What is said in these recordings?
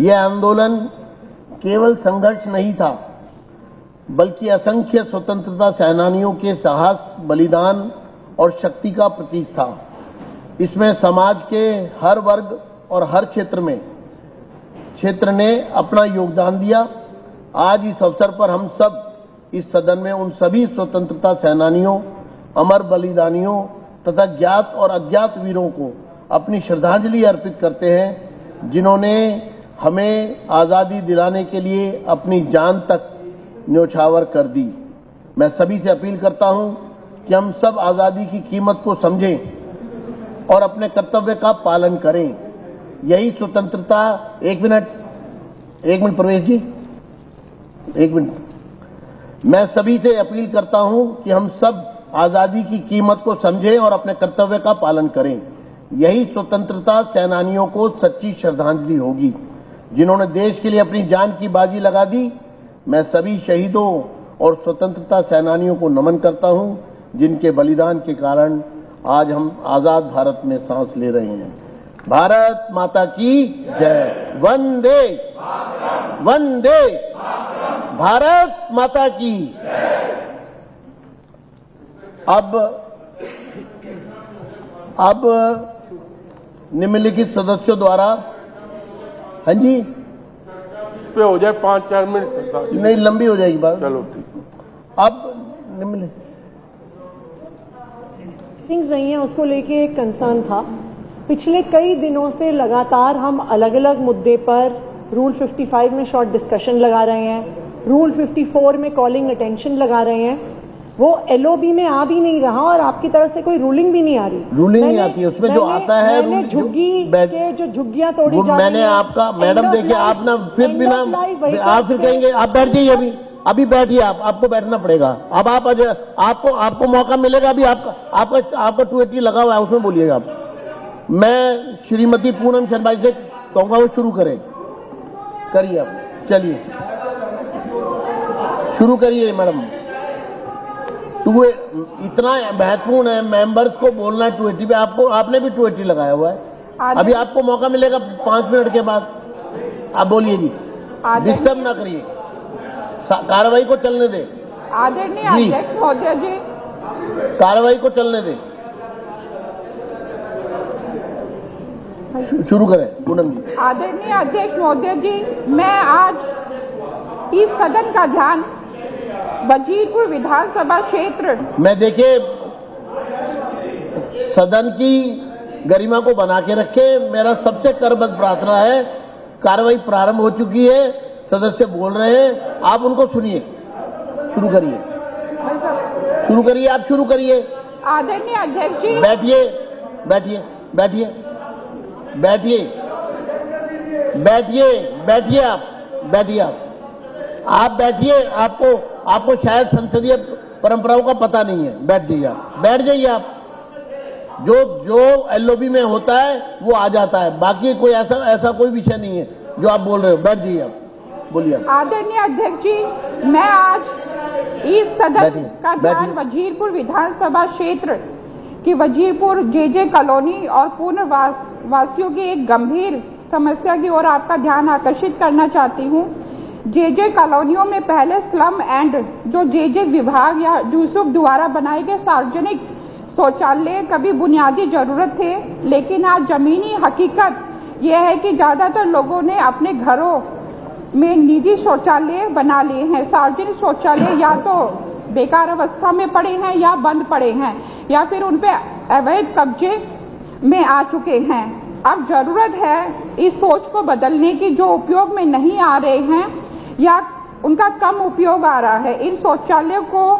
यह आंदोलन केवल संघर्ष नहीं था, बल्कि असंख्य स्वतंत्रता सेनानियों के साहस, बलिदान और शक्ति का प्रतीक था। इसमें समाज के हर वर्ग और हर क्षेत्र ने अपना योगदान दिया। आज इस अवसर पर हम सब इस सदन में उन सभी स्वतंत्रता सेनानियों, अमर बलिदानियों तथा ज्ञात और अज्ञात वीरों को अपनी श्रद्धांजलि अर्पित करते हैं, जिन्होंने हमें आज़ादी दिलाने के लिए अपनी जान तक न्योछावर कर दी। मैं सभी से अपील करता हूं कि हम सब आज़ादी की कीमत को समझें और अपने कर्तव्य का पालन करें। यही स्वतंत्रता। एक मिनट प्रवेश जी, एक मिनट। मैं सभी से अपील करता हूं कि हम सब आज़ादी की कीमत को समझें और अपने कर्तव्य का पालन करें। यही स्वतंत्रता सेनानियों को सच्ची श्रद्धांजलि होगी, जिन्होंने देश के लिए अपनी जान की बाजी लगा दी। मैं सभी शहीदों और स्वतंत्रता सेनानियों को नमन करता हूं, जिनके बलिदान के कारण आज हम आजाद भारत में सांस ले रहे हैं। भारत माता की जय। वंदे वंदे भारत माता की। अब निम्नलिखित सदस्यों द्वारा, हाँ जी, पे हो जाए 5-4 मिनट, नहीं लंबी हो जाएगी बात। चलो ठीक। अब निम्नलिखित थिंग्स रही हैं, उसको लेके एक कंसर्न था। पिछले कई दिनों से लगातार हम अलग अलग मुद्दे पर रूल 55 में शॉर्ट डिस्कशन लगा रहे हैं, रूल 54 में कॉलिंग अटेंशन लगा रहे हैं। वो एलओबी में आ भी नहीं रहा और आपकी तरफ से कोई रूलिंग भी नहीं आ रही। रूलिंग नहीं आती है, उसमें जो आता है मैंने झुग्गी के जो झुग्गियां तोड़ी जा रही हैं, मैंने आपका मैडम देखिए, आप ना फिर बिना आप फिर कहेंगे आप बैठ जाइए, अभी बैठिए, आपको बैठना पड़ेगा। अब आपको मौका मिलेगा। अभी आपका 280 लगा हुआ है, उसमें बोलिएगा आप। मैं श्रीमती पूनम शर्मा से कहूंगा वो शुरू करें। करिए आप, चलिए शुरू करिए मैडम। इतना महत्वपूर्ण है, मेंबर्स को बोलना है 280 पे। आपने भी 280 लगाया हुआ है। अभी आपको मौका मिलेगा 5 मिनट के बाद। आप बोलिए जी, डिस्टर्ब ना करिए, कार्रवाई को चलने दे। आदरणीय अध्यक्ष महोदय जी, कार्रवाई को चलने दे। शुरू करें पूनम जी। आदरणीय अध्यक्ष महोदय जी, मैं आज इस सदन का ध्यान वजीरपुर विधानसभा क्षेत्र मैं देखिए सदन की गरिमा को बना के रखे। मेरा सबसे करबद्ध प्रार्थना है, कार्रवाई प्रारंभ हो चुकी है, सदस्य बोल रहे हैं, आप उनको सुनिए। शुरू करिए, आप शुरू करिए। आदरणीय अध्यक्ष जी, बैठिए बैठिए बैठिए बैठिए बैठिए बैठिए आप बैठिए। आपको शायद संसदीय परंपराओं का पता नहीं है। बैठ जाइए आप। जो एलओबी में होता है वो आ जाता है, बाकी कोई ऐसा कोई विषय नहीं है जो आप बोल रहे हो। बैठ जाइए आप, बोलिए। आदरणीय अध्यक्ष जी, मैं आज इस सदन का ध्यान वजीरपुर विधानसभा क्षेत्र की वजीरपुर जेजे कॉलोनी और पुनर्वास वासियों की एक गंभीर समस्या की ओर आपका ध्यान आकर्षित करना चाहती हूँ। जेजे कॉलोनियों में पहले स्लम एंड जो जेजे विभाग या यूसुफ द्वारा बनाए गए सार्वजनिक शौचालय कभी बुनियादी जरूरत थे, लेकिन आज जमीनी हकीकत यह है कि ज्यादातर लोगों ने अपने घरों में निजी शौचालय बना लिए हैं। सार्वजनिक शौचालय या तो बेकार अवस्था में पड़े हैं या बंद पड़े हैं या फिर उन पे अवैध कब्जे में आ चुके हैं। अब जरूरत है इस सोच को बदलने की, जो उपयोग में नहीं आ रहे हैं या उनका कम उपयोग आ रहा है। इन शौचालयों को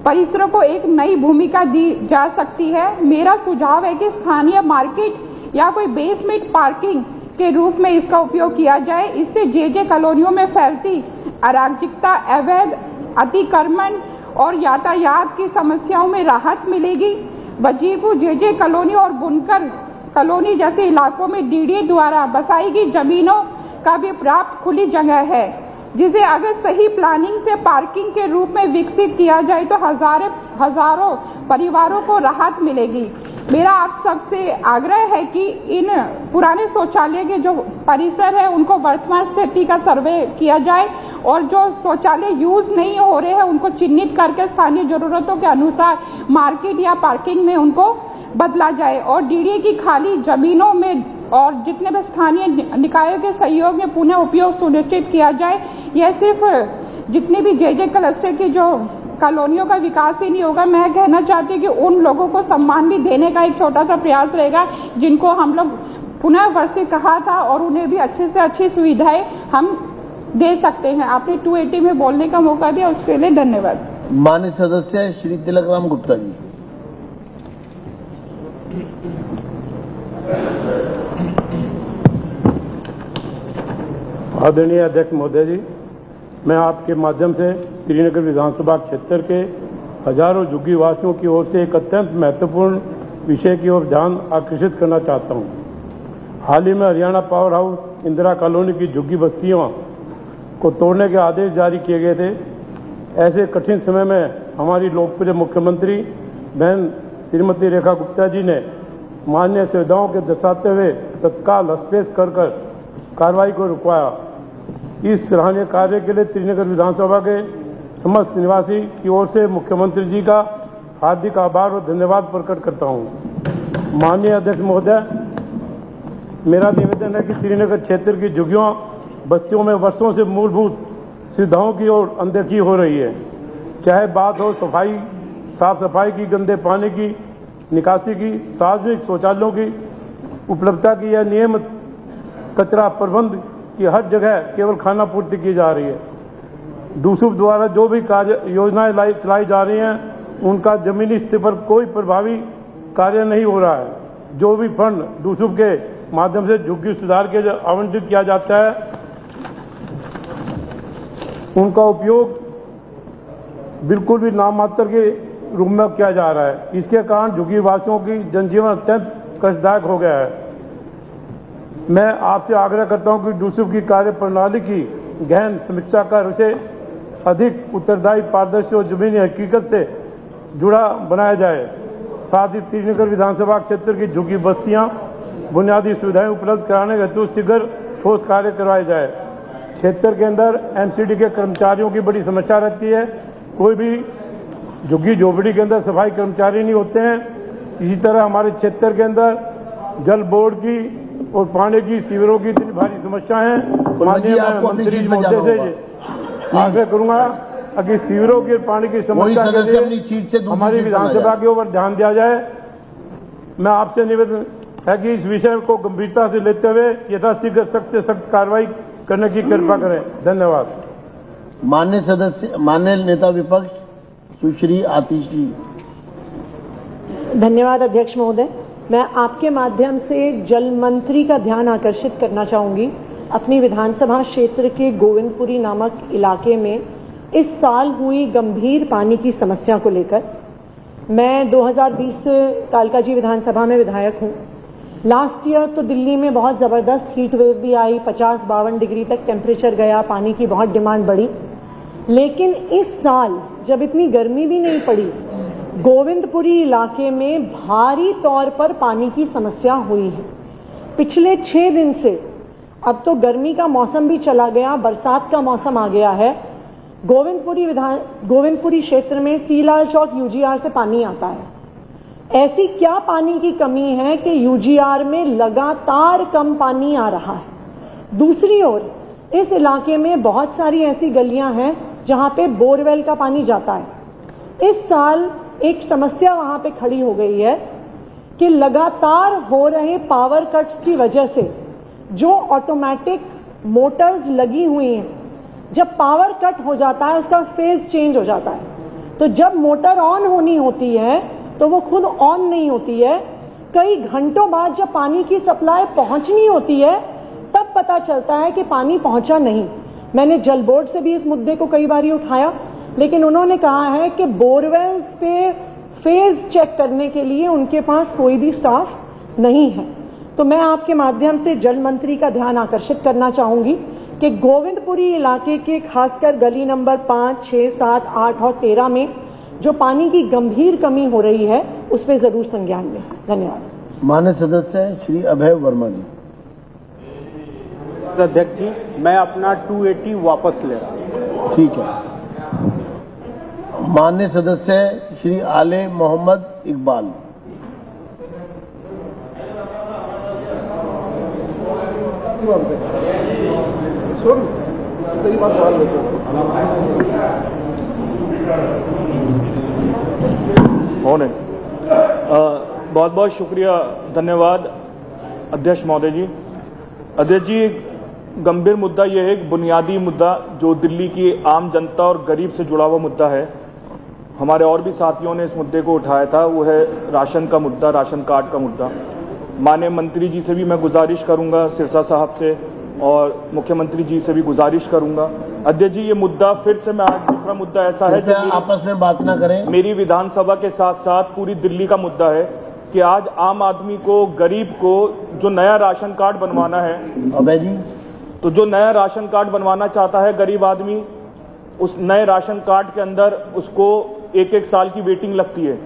परिसरों को एक नई भूमिका दी जा सकती है। मेरा सुझाव है कि स्थानीय मार्केट या कोई बेसमेंट पार्किंग के रूप में इसका उपयोग किया जाए। इससे जेजे कॉलोनियों में फैलती अराजकता, अवैध अतिक्रमण और यातायात की समस्याओं में राहत मिलेगी। वजीरपुर जेजे कॉलोनी और बुनकर कॉलोनी जैसे इलाकों में डीडीए द्वारा बसाई गई जमीनों का भी पर्याप्त खुली जगह है, जिसे अगर सही प्लानिंग से पार्किंग के रूप में विकसित किया जाए तो हजारों परिवारों को राहत मिलेगी। मेरा आप सबसे आग्रह है कि इन पुराने शौचालय के जो परिसर है उनको वर्तमान स्थिति का सर्वे किया जाए और जो शौचालय यूज नहीं हो रहे हैं उनको चिन्हित करके स्थानीय जरूरतों के अनुसार मार्केट या पार्किंग में उनको बदला जाए और डीडीए की खाली जमीनों में और जितने भी स्थानीय निकायों के सहयोग में पुनः उपयोग सुनिश्चित किया जाए। यह सिर्फ जितने भी जे क्लस्टर की जो कॉलोनियों का विकास ही नहीं होगा, मैं कहना चाहती हूँ कि उन लोगों को सम्मान भी देने का एक छोटा सा प्रयास रहेगा जिनको हम लोग पुनः वर्षित कहा था और उन्हें भी अच्छे से अच्छी सुविधाएं हम दे सकते हैं। आपने 280 में बोलने का मौका दिया, उसके लिए धन्यवाद। माननीय सदस्य श्री तिलकराम गुप्ता जी। आदरणीय अध्यक्ष महोदय जी, मैं आपके माध्यम से श्रीनगर विधानसभा क्षेत्र के हजारों झुग्गी वासियों की ओर से एक अत्यंत महत्वपूर्ण विषय की ओर ध्यान आकर्षित करना चाहता हूं। हाल ही में Haryana power house Indira colony की झुग्गी बस्तियों को तोड़ने के आदेश जारी किए गए थे। ऐसे कठिन समय में हमारी लोकप्रिय मुख्यमंत्री बहन श्रीमती रेखा गुप्ता जी ने माननीय सुविधाओं के दर्शाते हुए तत्काल हस्तक्षेप कर कार्रवाई को रुकवाया। इस सराहनीय कार्य के लिए श्रीनगर विधानसभा के समस्त निवासी की ओर से मुख्यमंत्री जी का हार्दिक आभार और धन्यवाद प्रकट करता हूं। माननीय अध्यक्ष महोदय, मेरा निवेदन है कि श्रीनगर क्षेत्र की झुग्गियों बस्तियों में वर्षों से मूलभूत सुविधाओं की ओर अनदेखी हो रही है। चाहे बात हो साफ सफाई की, गंदे पानी की निकासी की, सार्वजनिक शौचालयों की उपलब्धता की या नियमित कचरा प्रबंध की, हर जगह केवल खाना पूर्ति की जा रही है। डूसुप द्वारा जो भी कार्य योजनाएं चलाई जा रही हैं उनका जमीनी स्तर पर कोई प्रभावी कार्य नहीं हो रहा है। जो भी फंड डूसुप के माध्यम से झुग्गी सुधार के आवंटित किया जाता है उनका उपयोग बिल्कुल भी नाम मात्र के रूप में किया जा रहा है। इसके कारण झुग्गी वासियों की जनजीवन अत्यंत कष्टदायक हो गया है। मैं आपसे आग्रह करता हूं कि डूसुप की कार्य प्रणाली की गहन समीक्षा कर उसे अधिक उत्तरदायी, पारदर्शी और जमीनी हकीकत से जुड़ा बनाया जाए। साथ ही श्रीनगर विधानसभा क्षेत्र की झुग्गी बस्तियां बुनियादी सुविधाएं उपलब्ध कराने हेतु शीघ्र ठोस कार्य करवाए जाए। क्षेत्र के अंदर एमसीडी के कर्मचारियों की बड़ी समस्या रहती है। कोई भी झुग्गी झोपड़ी के अंदर सफाई कर्मचारी नहीं होते हैं। इसी तरह हमारे क्षेत्र के अंदर जल बोर्ड की और पानी की, सीवरों की इतनी भारी समस्या है। माननीय मंत्री महोदय से आग्रह करूंगा अगर सीवरों के पानी की समस्या के लिए हमारी विधानसभा के ऊपर ध्यान दिया जाए। मैं आपसे निवेदन है कि इस विषय को गंभीरता से लेते हुए यथाशीघ्र सख्त से सख्त कार्रवाई करने की कृपा करें। धन्यवाद। माननीय सदस्य, माननीय नेता विपक्ष सुश्री आतिश जी। धन्यवाद अध्यक्ष महोदय। मैं आपके माध्यम से जल मंत्री का ध्यान आकर्षित करना चाहूंगी। अपनी विधानसभा क्षेत्र के गोविंदपुरी नामक इलाके में इस साल हुई गंभीर पानी की समस्या को लेकर मैं 2020 से कालकाजी विधानसभा में विधायक हूं। लास्ट ईयर तो दिल्ली में बहुत ज़बरदस्त हीट वेव भी आई, 50-52 डिग्री तक टेम्परेचर गया, पानी की बहुत डिमांड बढ़ी। लेकिन इस साल जब इतनी गर्मी भी नहीं पड़ी, गोविंदपुरी इलाके में भारी तौर पर पानी की समस्या हुई है। पिछले 6 दिन से, अब तो गर्मी का मौसम भी चला गया, बरसात का मौसम आ गया है, गोविंदपुरी क्षेत्र में सीलाल चौक यूजीआर से पानी आता है। ऐसी क्या पानी की कमी है कि यूजीआर में लगातार कम पानी आ रहा है। दूसरी ओर इस इलाके में बहुत सारी ऐसी गलियां हैं जहां पे बोरवेल का पानी जाता है। इस साल एक समस्या वहां पे खड़ी हो गई है कि लगातार हो रहे पावर कट्स की वजह से जो ऑटोमेटिक मोटर्स लगी हुई हैं, जब पावर कट हो जाता है उसका फेज चेंज हो जाता है। तो जब मोटर ऑन होनी होती है तो वो खुद ऑन नहीं होती है। कई घंटों बाद जब पानी की सप्लाई पहुंचनी होती है तब पता चलता है कि पानी पहुंचा नहीं। मैंने जल बोर्ड से भी इस मुद्दे को कई बार उठाया, लेकिन उन्होंने कहा है कि बोरवेल्स पे फेज चेक करने के लिए उनके पास कोई भी स्टाफ नहीं है। तो मैं आपके माध्यम से जल मंत्री का ध्यान आकर्षित करना चाहूंगी कि गोविंदपुरी इलाके के खासकर गली नंबर 5, 6, 7, 8 और 13 में जो पानी की गंभीर कमी हो रही है उस पर जरूर संज्ञान लें। धन्यवाद। माननीय सदस्य श्री अभय वर्मा जी। अध्यक्ष जी, मैं अपना 280 वापस ले रहा हूं। ठीक है। माननीय सदस्य श्री आले मोहम्मद इकबाल। बहुत बहुत शुक्रिया, धन्यवाद अध्यक्ष महोदय जी। अध्यक्ष जी, गंभीर मुद्दा यह है, एक बुनियादी मुद्दा जो दिल्ली की आम जनता और गरीब से जुड़ा हुआ मुद्दा है। हमारे और भी साथियों ने इस मुद्दे को उठाया था, वो है राशन का मुद्दा, राशन कार्ड का मुद्दा। माननीय मंत्री जी से भी मैं गुजारिश करूंगा, सिरसा साहब से, और मुख्यमंत्री जी से भी गुजारिश करूंगा। अध्यक्ष जी, ये मुद्दा फिर से मैं आज दूसरा मुद्दा ऐसा है जो आपस में बात ना करें। मेरी विधानसभा के साथ साथ पूरी दिल्ली का मुद्दा है कि आज आम आदमी को, गरीब को जो नया राशन कार्ड बनवाना है, अभय जी, तो जो नया राशन कार्ड बनवाना चाहता है गरीब आदमी, उस नए राशन कार्ड के अंदर उसको एक एक साल की वेटिंग लगती है,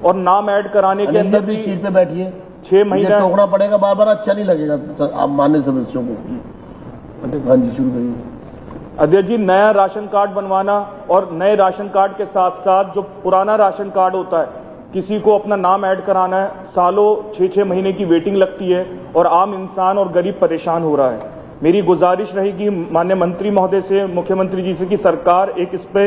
और नाम ऐड कराने के अंदर भी सीट पे बैठिए, 6 महीने टोकना पड़ेगा बार बार, अच्छा नहीं लगेगा आप माननीय सदस्यों को। हाँ जी, शुरू करिए। अध्यक्ष जी, नया राशन कार्ड बनवाना और नए राशन कार्ड के साथ साथ जो पुराना राशन कार्ड होता है, किसी को अपना नाम ऐड कराना है, सालों 6-6 महीने की वेटिंग लगती है और आम इंसान और गरीब परेशान हो रहा है। मेरी गुजारिश रहेगी माननीय मंत्री महोदय से, मुख्यमंत्री जी से, कि सरकार इस पे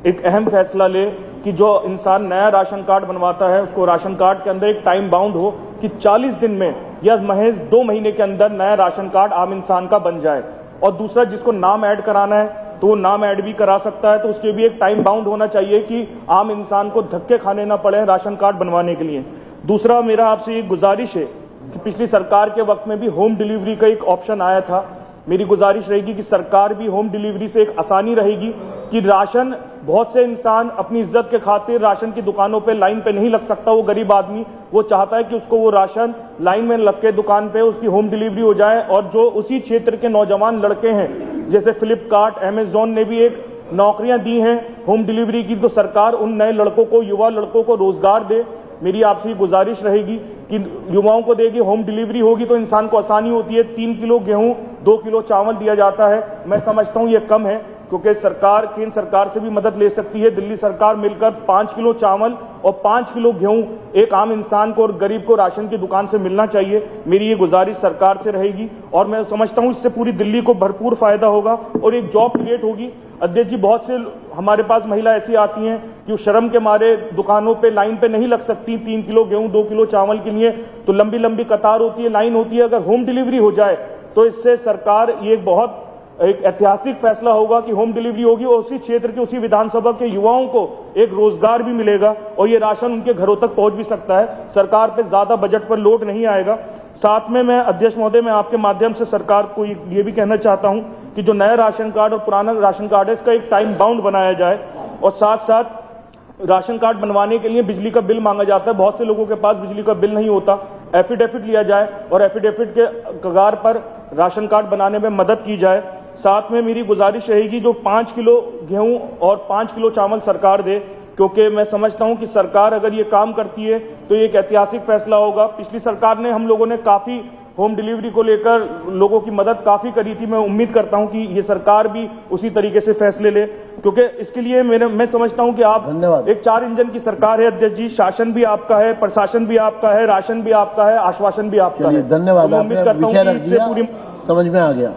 एक अहम फैसला ले कि जो इंसान नया राशन कार्ड बनवाता है उसको राशन कार्ड के अंदर एक टाइम बाउंड हो कि 40 दिन में या महज 2 महीने के अंदर नया राशन कार्ड आम इंसान का बन जाए। और दूसरा, जिसको नाम ऐड कराना है तो वो नाम ऐड भी करा सकता है, तो उसके भी एक टाइम बाउंड होना चाहिए कि आम इंसान को धक्के खाने ना पड़े राशन कार्ड बनवाने के लिए। दूसरा, मेरा आपसे एक गुजारिश है कि पिछली सरकार के वक्त में भी होम डिलीवरी का एक ऑप्शन आया था। मेरी गुजारिश रहेगी कि सरकार भी होम डिलीवरी से एक आसानी रहेगी कि राशन, बहुत से इंसान अपनी इज्जत के खातिर राशन की दुकानों पे लाइन पे नहीं लग सकता, वो गरीब आदमी, वो चाहता है कि उसको वो राशन लाइन में लग के दुकान पे उसकी होम डिलीवरी हो जाए। और जो उसी क्षेत्र के नौजवान लड़के हैं, जैसे फ्लिपकार्ट, अमेजोन ने भी एक नौकरियां दी हैं होम डिलीवरी की, तो सरकार उन नए लड़कों को, युवा लड़कों को रोजगार दे। मेरी आपसे गुजारिश रहेगी कि युवाओं को देगी, होम डिलीवरी होगी तो इंसान को आसानी होती है। 3 किलो गेहूं, 2 किलो चावल दिया जाता है, मैं समझता हूं ये कम है, क्योंकि सरकार, केंद्र सरकार से भी मदद ले सकती है। दिल्ली सरकार मिलकर 5 किलो चावल और 5 किलो गेहूं एक आम इंसान को और गरीब को राशन की दुकान से मिलना चाहिए। मेरी ये गुजारिश सरकार से रहेगी और मैं समझता हूं इससे पूरी दिल्ली को भरपूर फायदा होगा और एक जॉब क्रिएट होगी। अध्यक्ष जी, बहुत से हमारे पास महिला ऐसी आती हैं कि शर्म के मारे दुकानों पे लाइन पे नहीं लग सकती 3 किलो गेहूं, 2 किलो चावल के लिए, तो लंबी लंबी कतार होती है, लाइन होती है। अगर होम डिलीवरी हो जाए तो इससे सरकार, ये बहुत एक ऐतिहासिक फैसला होगा कि होम डिलीवरी होगी और उसी क्षेत्र के, उसी विधानसभा के युवाओं को एक रोजगार भी मिलेगा और ये राशन उनके घरों तक पहुंच भी सकता है। सरकार पे ज्यादा बजट पर लोड नहीं आएगा। साथ में मैं अध्यक्ष महोदय, मैं आपके माध्यम से सरकार को ये भी कहना चाहता हूं कि जो नया राशन कार्ड और पुराना राशन कार्ड है, इसका एक टाइम बाउंड बनाया जाए और साथ साथ राशन कार्ड बनवाने के लिए बिजली का बिल मांगा जाता है। बहुत से लोगों के पास बिजली का बिल नहीं होता, एफिडेविट लिया जाए और एफिडेविट के कगार पर राशन कार्ड बनाने में मदद की जाए। साथ में मेरी गुजारिश रहेगी, जो 5 किलो गेहूं और 5 किलो चावल सरकार दे, क्योंकि मैं समझता हूं कि सरकार अगर ये काम करती है तो ये एक ऐतिहासिक फैसला होगा। पिछली सरकार ने, हम लोगों ने काफी होम डिलीवरी को लेकर लोगों की मदद काफी करी थी। मैं उम्मीद करता हूं कि ये सरकार भी उसी तरीके से फैसले ले, क्योंकि इसके लिए मैं समझता हूं कि आप एक 4 इंजन की सरकार है अध्यक्ष जी। शासन भी आपका है, प्रशासन भी आपका है, राशन भी आपका है, आश्वासन भी आपका है। धन्यवाद। मैं उम्मीद करता हूं कि इससे पूरी समझ में आ गया।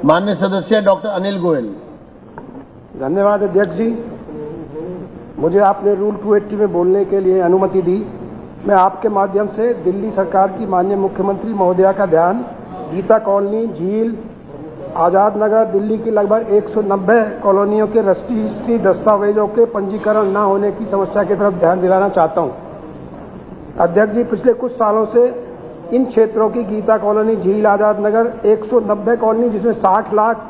माननीय सदस्य डॉक्टर अनिल गोयल। धन्यवाद अध्यक्ष जी, मुझे आपने रूल 280 में बोलने के लिए अनुमति दी। मैं आपके माध्यम से दिल्ली सरकार की माननीय मुख्यमंत्री महोदया का ध्यान गीता कॉलोनी, झील, आजाद नगर, दिल्ली की लगभग 190 कॉलोनियों के रजिस्ट्री दस्तावेजों के पंजीकरण न होने की समस्या की तरफ ध्यान दिलाना चाहता हूं। अध्यक्ष जी, पिछले कुछ सालों से इन क्षेत्रों की गीता कॉलोनी, झील, आजाद नगर 190 कॉलोनी जिसमें 60 लाख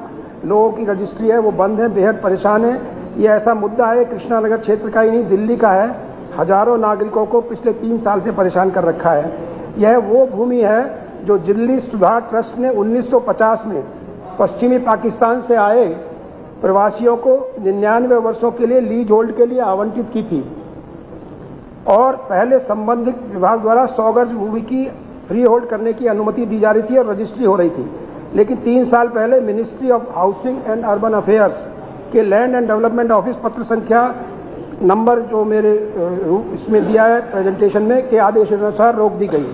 लोगों की रजिस्ट्री है, वो बंद है, बेहद परेशान है। ये ऐसा मुद्दा है, कृष्णा नगर क्षेत्र का ही नहीं, दिल्ली का है। हजारों नागरिकों को पिछले 3 साल से परेशान कर रखा है। यह वो भूमि है जो दिल्ली सुधार ट्रस्ट ने 1950 में पश्चिमी पाकिस्तान से आए प्रवासियों को 99 वर्षों के लिए लीज होल्ड के लिए आवंटित की थी। और पहले संबंधित विभाग द्वारा 100 गज भूमि की फ्री होल्ड करने की अनुमति दी जा रही थी और रजिस्ट्री हो रही थी। लेकिन 3 साल पहले ministry of housing and urban affairs के लैंड एंड डेवलपमेंट ऑफिस पत्र संख्या नंबर जो मेरे इसमें दिया है प्रेजेंटेशन में के आदेश अनुसार रोक दी गई,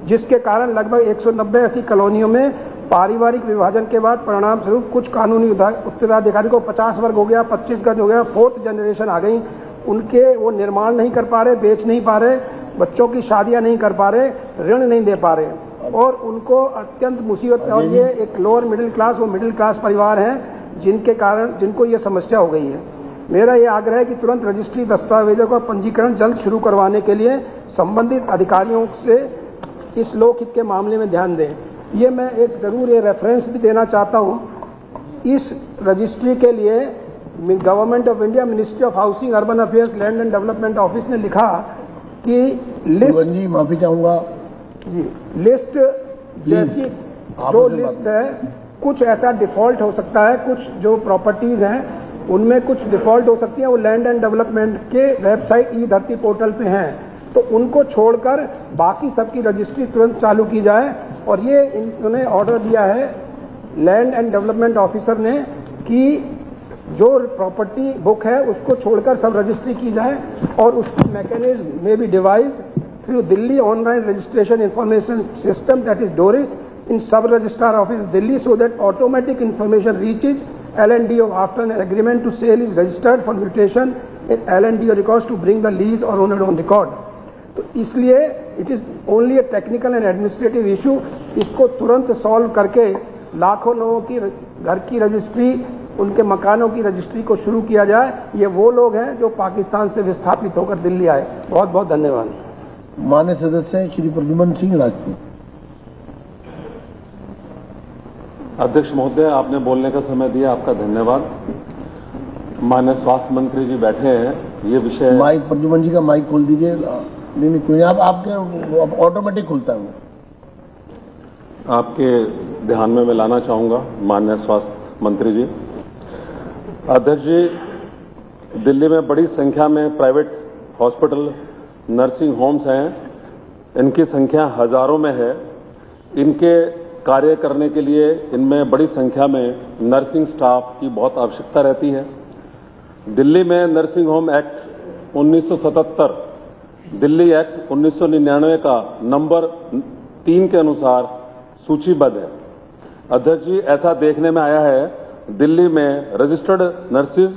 जिसके कारण लगभग 190 ऐसी कॉलोनियों में पारिवारिक विभाजन के बाद परिणाम स्वरूप कुछ कानूनी उत्तराधिकारी को 50 वर्ग हो गया, 25 गज हो गया, 4th जनरेशन आ गई, उनके वो निर्माण नहीं कर पा रहे, बेच नहीं पा रहे, बच्चों की शादियां नहीं कर पा रहे, ऋण नहीं दे पा रहे और उनको अत्यंत मुसीबत। और ये एक लोअर मिडिल क्लास, वो मिडिल क्लास परिवार हैं जिनके कारण जिनको ये समस्या हो गई है। मेरा ये आग्रह है कि तुरंत रजिस्ट्री दस्तावेजों का पंजीकरण जल्द शुरू करवाने के लिए संबंधित अधिकारियों से इस लोकहित के मामले में ध्यान दें। ये मैं एक जरूर ये रेफरेंस भी देना चाहता हूँ। इस रजिस्ट्री के लिए government of India ministry of housing urban affairs land and development office ने लिखा कि लिस्ट जी माफी चाहूंगा जी लिस्ट जैसी जो लिस्ट है कुछ ऐसा डिफॉल्ट हो सकता है, कुछ जो प्रॉपर्टीज हैं उनमें कुछ डिफॉल्ट हो सकती है, वो लैंड एंड डेवलपमेंट के वेबसाइट ई धरती पोर्टल पे हैं, तो उनको छोड़कर बाकी सबकी रजिस्ट्री तुरंत चालू की जाए। और ये इन्होंने ऑर्डर दिया है लैंड एंड डेवलपमेंट ऑफिसर ने कि जो प्रॉपर्टी बुक है उसको छोड़कर सब रजिस्ट्री की जाए और उसकी मैकेनिज्म में भी device through Delhi online registration information system that is Doris in sub-registrar office Delhi so that automatic information reaches L&D after an agreement to sale is registered for mutation in L&D records to bring the lease or owner on record। तो इसलिए it is only a technical and administrative issue, इसको तुरंत solve करके लाखों लोगों की घर की रजिस्ट्री, उनके मकानों की रजिस्ट्री को शुरू किया जाए। ये वो लोग हैं जो पाकिस्तान से विस्थापित होकर दिल्ली आए। बहुत बहुत धन्यवाद। माननीय सदस्य श्री प्रद्युमन सिंह राजपूत। अध्यक्ष महोदय, आपने बोलने का समय दिया, आपका धन्यवाद। माननीय स्वास्थ्य मंत्री जी बैठे हैं, ये विषय माइक प्रद्युमन जी का माइक खोल दीजिए। नहीं कोई आप आपके ऑटोमेटिक खुलता है वो। आपके ध्यान में मैं लाना चाहूंगा माननीय स्वास्थ्य मंत्री जी। अध्यक्ष जी, दिल्ली में बड़ी संख्या में प्राइवेट हॉस्पिटल, नर्सिंग होम्स हैं, इनकी संख्या हजारों में है। इनके कार्य करने के लिए इनमें बड़ी संख्या में नर्सिंग स्टाफ की बहुत आवश्यकता रहती है। दिल्ली में nursing home act 1977, Delhi act 1999 का नंबर 3 के अनुसार सूचीबद्ध है। अध्यक्ष जी, ऐसा देखने में आया है दिल्ली में रजिस्टर्ड नर्सिस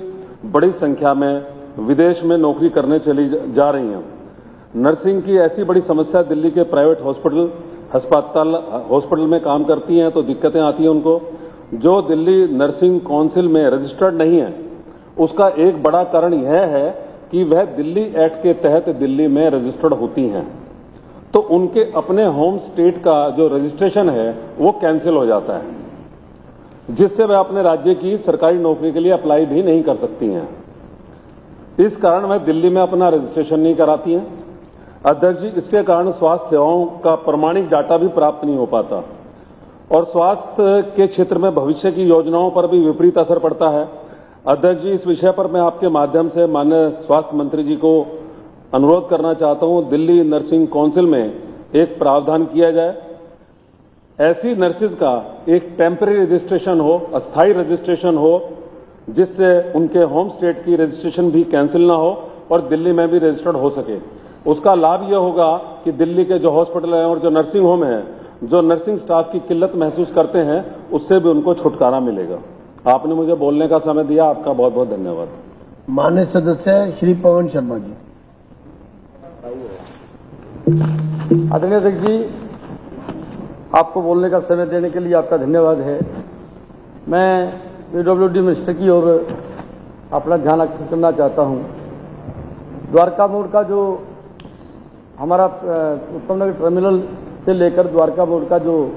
बड़ी संख्या में विदेश में नौकरी करने चली जा रही हैं। नर्सिंग की ऐसी बड़ी समस्या दिल्ली के प्राइवेट हॉस्पिटल में काम करती हैं तो दिक्कतें आती हैं उनको। जो दिल्ली नर्सिंग काउंसिल में रजिस्टर्ड नहीं है उसका एक बड़ा कारण यह है कि वह दिल्ली एक्ट के तहत दिल्ली में रजिस्टर्ड होती हैं, तो उनके अपने होम स्टेट का जो रजिस्ट्रेशन है वो कैंसिल हो जाता है, जिससे वह अपने राज्य की सरकारी नौकरी के लिए अप्लाई भी नहीं कर सकती हैं। इस कारण वह दिल्ली में अपना रजिस्ट्रेशन नहीं कराती हैं। अध्यक्ष जी, इसके कारण स्वास्थ्य सेवाओं का प्रमाणिक डाटा भी प्राप्त नहीं हो पाता और स्वास्थ्य के क्षेत्र में भविष्य की योजनाओं पर भी विपरीत असर पड़ता है। अध्यक्ष जी, इस विषय पर मैं आपके माध्यम से माननीय स्वास्थ्य मंत्री जी को अनुरोध करना चाहता हूं, दिल्ली नर्सिंग काउंसिल में एक प्रावधान किया जाए, ऐसी नर्सिस का एक टेम्परेरी रजिस्ट्रेशन हो, अस्थायी रजिस्ट्रेशन हो, जिससे उनके होम स्टेट की रजिस्ट्रेशन भी कैंसिल ना हो और दिल्ली में भी रजिस्टर्ड हो सके। उसका लाभ यह होगा कि दिल्ली के जो हॉस्पिटल हैं और जो नर्सिंग होम हैं, जो नर्सिंग स्टाफ की किल्लत महसूस करते हैं, उससे भी उनको छुटकारा मिलेगा। आपने मुझे बोलने का समय दिया, आपका बहुत बहुत धन्यवाद। माननीय सदस्य श्री पवन शर्मा जी। आदरणीय अध्यक्ष जी, आपको बोलने का समय देने के लिए आपका धन्यवाद है। मैं पीडब्ल्यूडी मिनिस्टर की ओर अपना ध्यान आकर्षित करना चाहता हूं। द्वारका मोड़ का जो हमारा उत्तम नगर टर्मिनल से लेकर द्वारका मोड़ का जो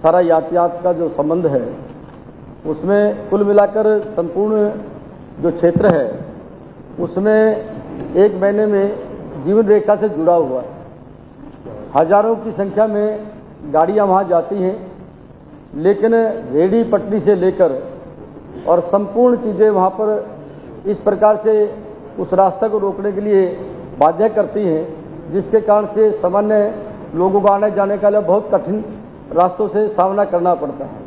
सारा यातायात का जो संबंध है, उसमें कुल मिलाकर संपूर्ण जो क्षेत्र है उसमें 1 महीने में जीवन रेखा से जुड़ा हुआ है। हजारों की संख्या में गाड़ियां वहां जाती हैं, लेकिन रेहड़ी पटरी से लेकर और संपूर्ण चीज़ें वहां पर इस प्रकार से उस रास्ते को रोकने के लिए बाध्य करती हैं, जिसके कारण से सामान्य लोगों को आने जाने का लिए बहुत कठिन रास्तों से सामना करना पड़ता है।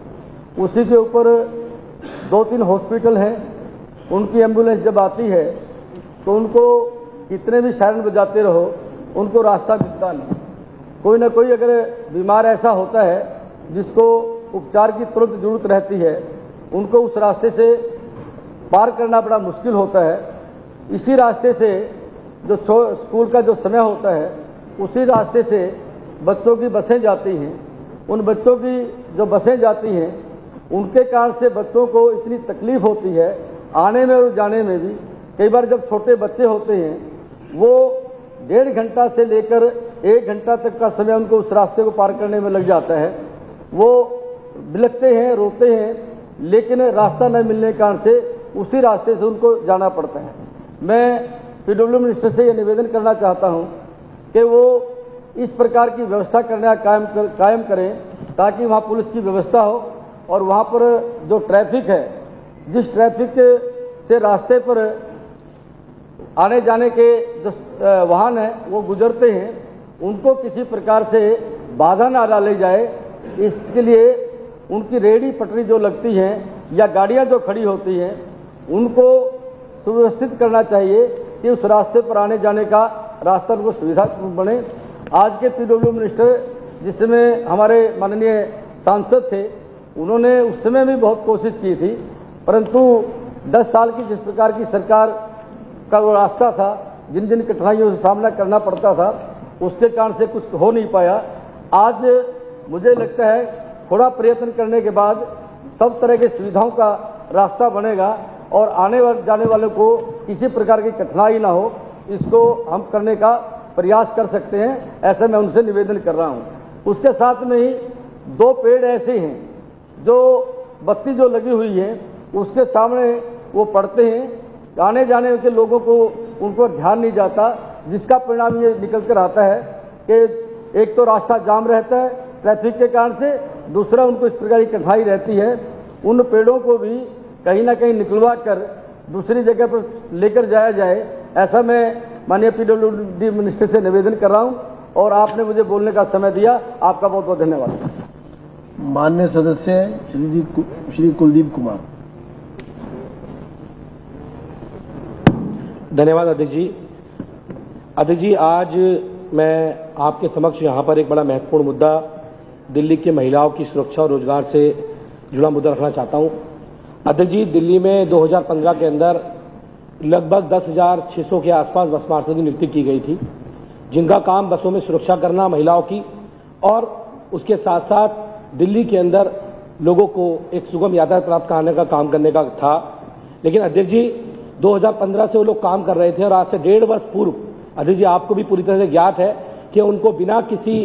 उसी के ऊपर 2-3 हॉस्पिटल हैं, उनकी एम्बुलेंस जब आती है तो उनको कितने भी सायरन बजाते रहो, उनको रास्ता मिलता नहीं। कोई ना कोई अगर बीमार ऐसा होता है जिसको उपचार की तुरंत जरूरत रहती है, उनको उस रास्ते से पार करना बड़ा मुश्किल होता है। इसी रास्ते से जो स्कूल का जो समय होता है, उसी रास्ते से बच्चों की बसें जाती हैं। उन बच्चों की जो बसें जाती हैं, उनके कारण से बच्चों को इतनी तकलीफ होती है आने में और जाने में भी। कई बार जब छोटे बच्चे होते हैं, वो 1.5 घंटा से लेकर 1 घंटा तक का समय उनको उस रास्ते को पार करने में लग जाता है। वो बिलखते हैं, रोते हैं, लेकिन रास्ता न मिलने के कारण से उसी रास्ते से उनको जाना पड़ता है। मैं पीडब्ल्यू मिनिस्टर से यह निवेदन करना चाहता हूं कि वो इस प्रकार की व्यवस्था करने का कायम करें, ताकि वहां पुलिस की व्यवस्था हो और वहां पर जो ट्रैफिक है, जिस ट्रैफिक से रास्ते पर आने जाने के जो वाहन हैं वो गुजरते हैं, उनको किसी प्रकार से बाधा ना डाली जाए। इसके लिए उनकी रेहड़ी पटरी जो लगती हैं या गाड़ियां जो खड़ी होती हैं, उनको सुव्यवस्थित करना चाहिए कि उस रास्ते पर आने जाने का रास्ता उनको सुविधापूर्ण बने। आज के पीडब्ल्यू मिनिस्टर जिसमें हमारे माननीय सांसद थे, उन्होंने उस समय भी बहुत कोशिश की थी, परंतु 10 साल की जिस प्रकार की सरकार का वो रास्ता था, जिन जिन कठिनाइयों से सामना करना पड़ता था, उसके कारण से कुछ हो नहीं पाया। आज मुझे लगता है थोड़ा प्रयत्न करने के बाद सब तरह की सुविधाओं का रास्ता बनेगा और आने जाने वालों को किसी प्रकार की कठिनाई ना हो, इसको हम करने का प्रयास कर सकते हैं। ऐसा मैं उनसे निवेदन कर रहा हूं। उसके साथ में ही 2 पेड़ ऐसे हैं जो बत्ती जो लगी हुई है उसके सामने वो पड़ते हैं, आने जाने के लोगों को उनको ध्यान नहीं जाता, जिसका परिणाम ये निकल कर आता है कि एक तो रास्ता जाम रहता है ट्रैफिक के कारण से, दूसरा उनको इस प्रकार की कठिनाई रहती है। उन पेड़ों को भी कहीं ना कहीं निकलवा कर दूसरी जगह पर लेकर जाया जाए, ऐसा मैं माननीय पीडब्ल्यूडी मिनिस्टर से निवेदन कर रहा हूं और आपने मुझे बोलने का समय दिया। आपका बहुत बहुत धन्यवाद। माननीय सदस्य श्री कुलदीप कुमार। धन्यवाद अध्यक्ष जी। अध्यक्ष जी, आज मैं आपके समक्ष यहाँ पर एक बड़ा महत्वपूर्ण मुद्दा, दिल्ली की महिलाओं की सुरक्षा और रोजगार से जुड़ा मुद्दा रखना चाहता हूँ। अध्यक्ष जी, दिल्ली में 2015 के अंदर लगभग 10,600 के आसपास बस मार्शल की नियुक्ति की गई थी, जिनका काम बसों में सुरक्षा करना महिलाओं की और उसके साथ साथ दिल्ली के अंदर लोगों को एक सुगम यातायात प्राप्त कराने का काम करने का था। लेकिन अध्यक्ष जी, 2015 से वो लोग काम कर रहे थे और आज से 1.5 वर्ष पूर्व अध्यक्ष जी आपको भी पूरी तरह से ज्ञात है कि उनको बिना किसी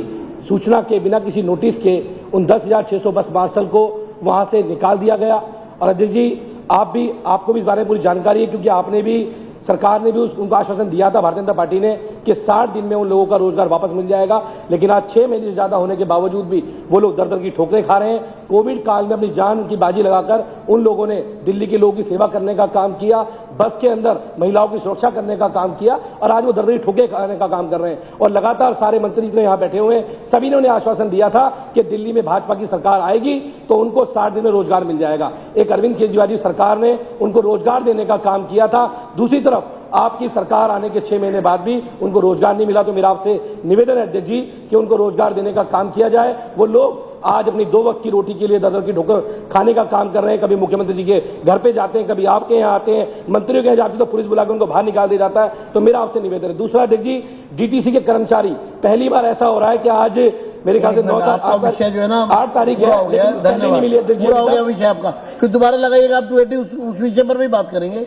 सूचना के, बिना किसी नोटिस के उन 10,600 बस मार्शल को वहां से निकाल दिया गया। और अध्यक्ष जी आपको भी इस बारे में पूरी जानकारी है, क्योंकि आपने भी, सरकार ने भी उनको आश्वासन दिया था, भारतीय जनता पार्टी ने, कि 60 दिन में उन लोगों का रोजगार वापस मिल जाएगा। लेकिन आज 6 महीने से ज्यादा होने के बावजूद भी वो लोग दर दर की ठोकरें खा रहे हैं। कोविड काल में अपनी जान की बाजी लगाकर उन लोगों ने दिल्ली के लोगों की सेवा करने का काम किया, बस के अंदर महिलाओं की सुरक्षा करने का काम किया और आज वो दर दर की ठोकरें खाने का काम कर रहे हैं। और लगातार सारे मंत्री जितने यहाँ बैठे हुए हैं, सभी ने उन्हें आश्वासन दिया था कि दिल्ली में भाजपा की सरकार आएगी तो उनको 60 दिन में रोजगार मिल जाएगा। एक अरविंद केजरीवाल जी सरकार ने उनको रोजगार देने का काम किया था। दूसरी तरफ आपकी सरकार आने के 6 महीने बाद भी उनको रोजगार नहीं मिला। तो मेरा आपसे निवेदन है अध्यक्ष जी कि उनको रोजगार देने का काम किया जाए। वो लोग आज अपनी 2 वक्त की रोटी के लिए दर दर की ठोकर खाने का काम कर रहे हैं। कभी मुख्यमंत्री जी के घर पे जाते हैं, कभी आपके यहाँ आते हैं, मंत्रियों के यहाँ जाते हैं तो पुलिस बुलाकर उनको बाहर निकाल दिया जाता है। तो मेरा आपसे निवेदन है। दूसरा अध्यक्ष जी, डीटीसी के कर्मचारी, पहली बार ऐसा हो रहा है कि आज मेरे ख्याल से 8 तारीख है, लेकिन सैलरी नहीं मिली अध्यक्ष जी। पूरा हो गया विषय आपका, फिर दोबारा लगाइएगा आप 280, उस विषय पर भी बात करेंगे।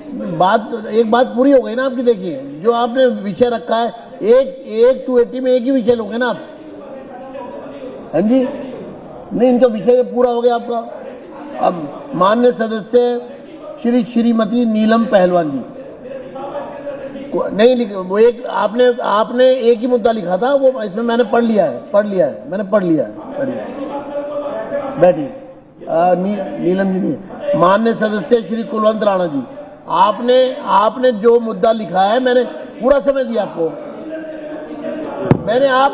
एक बात पूरी हो गई ना आपकी। देखिए, जो आपने विषय रखा है, एक 280 में एक ही विषय लोगे ना आप। हाँ जी, नहीं, इनका विषय पूरा हो गया आपका। अब माननीय सदस्य श्रीमती नीलम पहलवान जी नहीं लिखे, वो एक आपने एक ही मुद्दा लिखा था, वो इसमें मैंने पढ़ लिया है, मैंने पढ़ लिया है। बैठिए। नीलम जी माननीय सदस्य श्री कुलवंत राणा जी, आपने जो मुद्दा लिखा है, मैंने पूरा समय दिया आपको मैंने। आप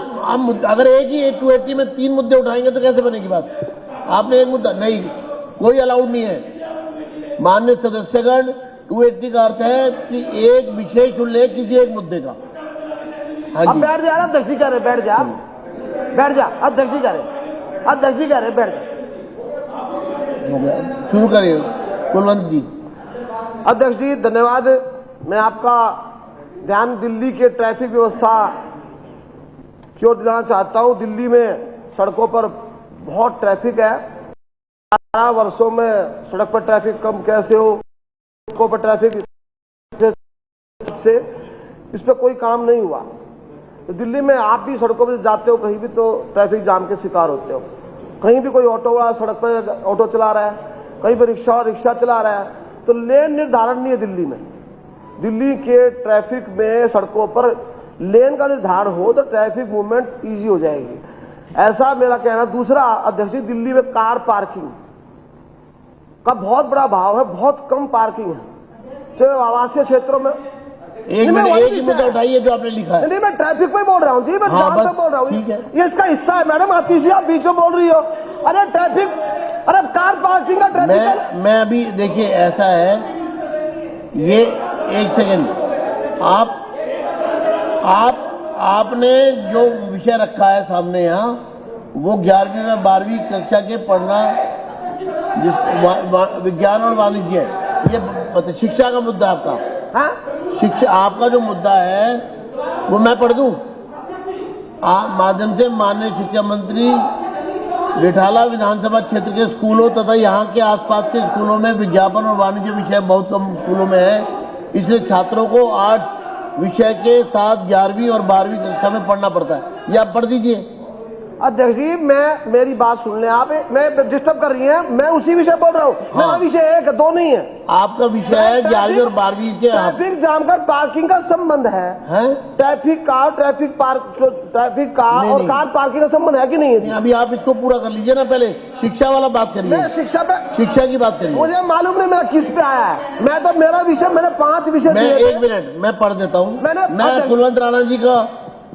अगर एक ही 280 में 3 मुद्दे उठाएंगे तो कैसे बनेगी बात? आपने एक मुद्दा नहीं, कोई अलाउड नहीं है। माननीय सदस्यगण, 280 का अर्थ है कि एक विषय चुन ले किसी एक मुद्दे का। हाँ अब बैठ जा, अध्यक्ष जी कह रहे बैठ जा, बैठ जा, अध्यक्ष जी कह रहे, अध्यक्ष जी कह रहे बैठ जा। शुरू करिए कुलवंत जी। अध्यक्ष जी धन्यवाद। मैं आपका ध्यान दिल्ली के ट्रैफिक व्यवस्था की ओर दिलाना चाहता हूं। दिल्ली में सड़कों पर बहुत ट्रैफिक है। 12 वर्षों में सड़क पर ट्रैफिक कम कैसे हो, सड़कों पर ट्रैफिक से इस पर कोई काम नहीं हुआ। तो दिल्ली में आप भी सड़कों पर जाते हो कहीं भी तो ट्रैफिक जाम के शिकार होते हो। कहीं भी कोई ऑटो वाला सड़क पर ऑटो चला रहा है, कहीं पर रिक्शा चला रहा है, तो लेन निर्धारण नहीं है दिल्ली में। दिल्ली के ट्रैफिक में सड़कों पर लेन का निर्धारण हो तो ट्रैफिक मूवमेंट इजी हो जाएगी, ऐसा मेरा कहना। दूसरा अध्यक्ष जी, दिल्ली में कार पार्किंग का बहुत बड़ा भाव है, बहुत कम पार्किंग है। तो आवासीय क्षेत्रों में एक ही मुद्दा उठाइए जो आपने लिखा है। नहीं, मैं ट्रैफिक पे बोल रहा हूँ जी, मैं जाम पे बोल रहा हूँ। ये इसका हिस्सा है। मैडम आतिशी आप बीच में बोल रही हो। अरे ट्रैफिक, अरे कार पार्किंग का ट्रैफिक मैं अभी देखिए ऐसा है, ये एक सेकंड, आपने जो विषय रखा है सामने यहाँ, वो 11वीं में 12वीं कक्षा के पढ़ना विज्ञान और वाणिज्य है। ये शिक्षा का मुद्दा आपका। हाँ, शिक्षा आपका जो मुद्दा है वो मैं पढ़ दूं माध्यम से। माननीय शिक्षा मंत्री रिठाला विधानसभा क्षेत्र के स्कूलों तथा यहाँ के आसपास के स्कूलों में विज्ञापन और वाणिज्य विषय बहुत कम स्कूलों में है, इसलिए छात्रों को आर्ट्स विषय के साथ 11वीं और 12वीं कक्षा में पढ़ना पड़ता है। ये आप पढ़ दीजिए। अध्यक्ष जी, मेरी बात सुन लें आप, मैं डिस्टर्ब कर रही हैं, मैं उसी विषय बोल रहा हूँ। हाँ। मेरा विषय एक दो नहीं है, आपका विषय है 11वीं और 12वीं के। ट्रैफिक जाम का पार्किंग का संबंध है, ट्रैफिक कार और कार पार्किंग का संबंध है कि नहीं है? अभी आप इसको पूरा कर लीजिए ना, पहले शिक्षा वाला बात करिए। शिक्षा की बात करिए। मुझे मालूम नहीं मेरा किस पे आया है। मैं तो मेरा विषय, मैंने 5 विषय दिए थे। 1 मिनट मैं पढ़ देता हूँ। मैं कुलवंत राणा जी का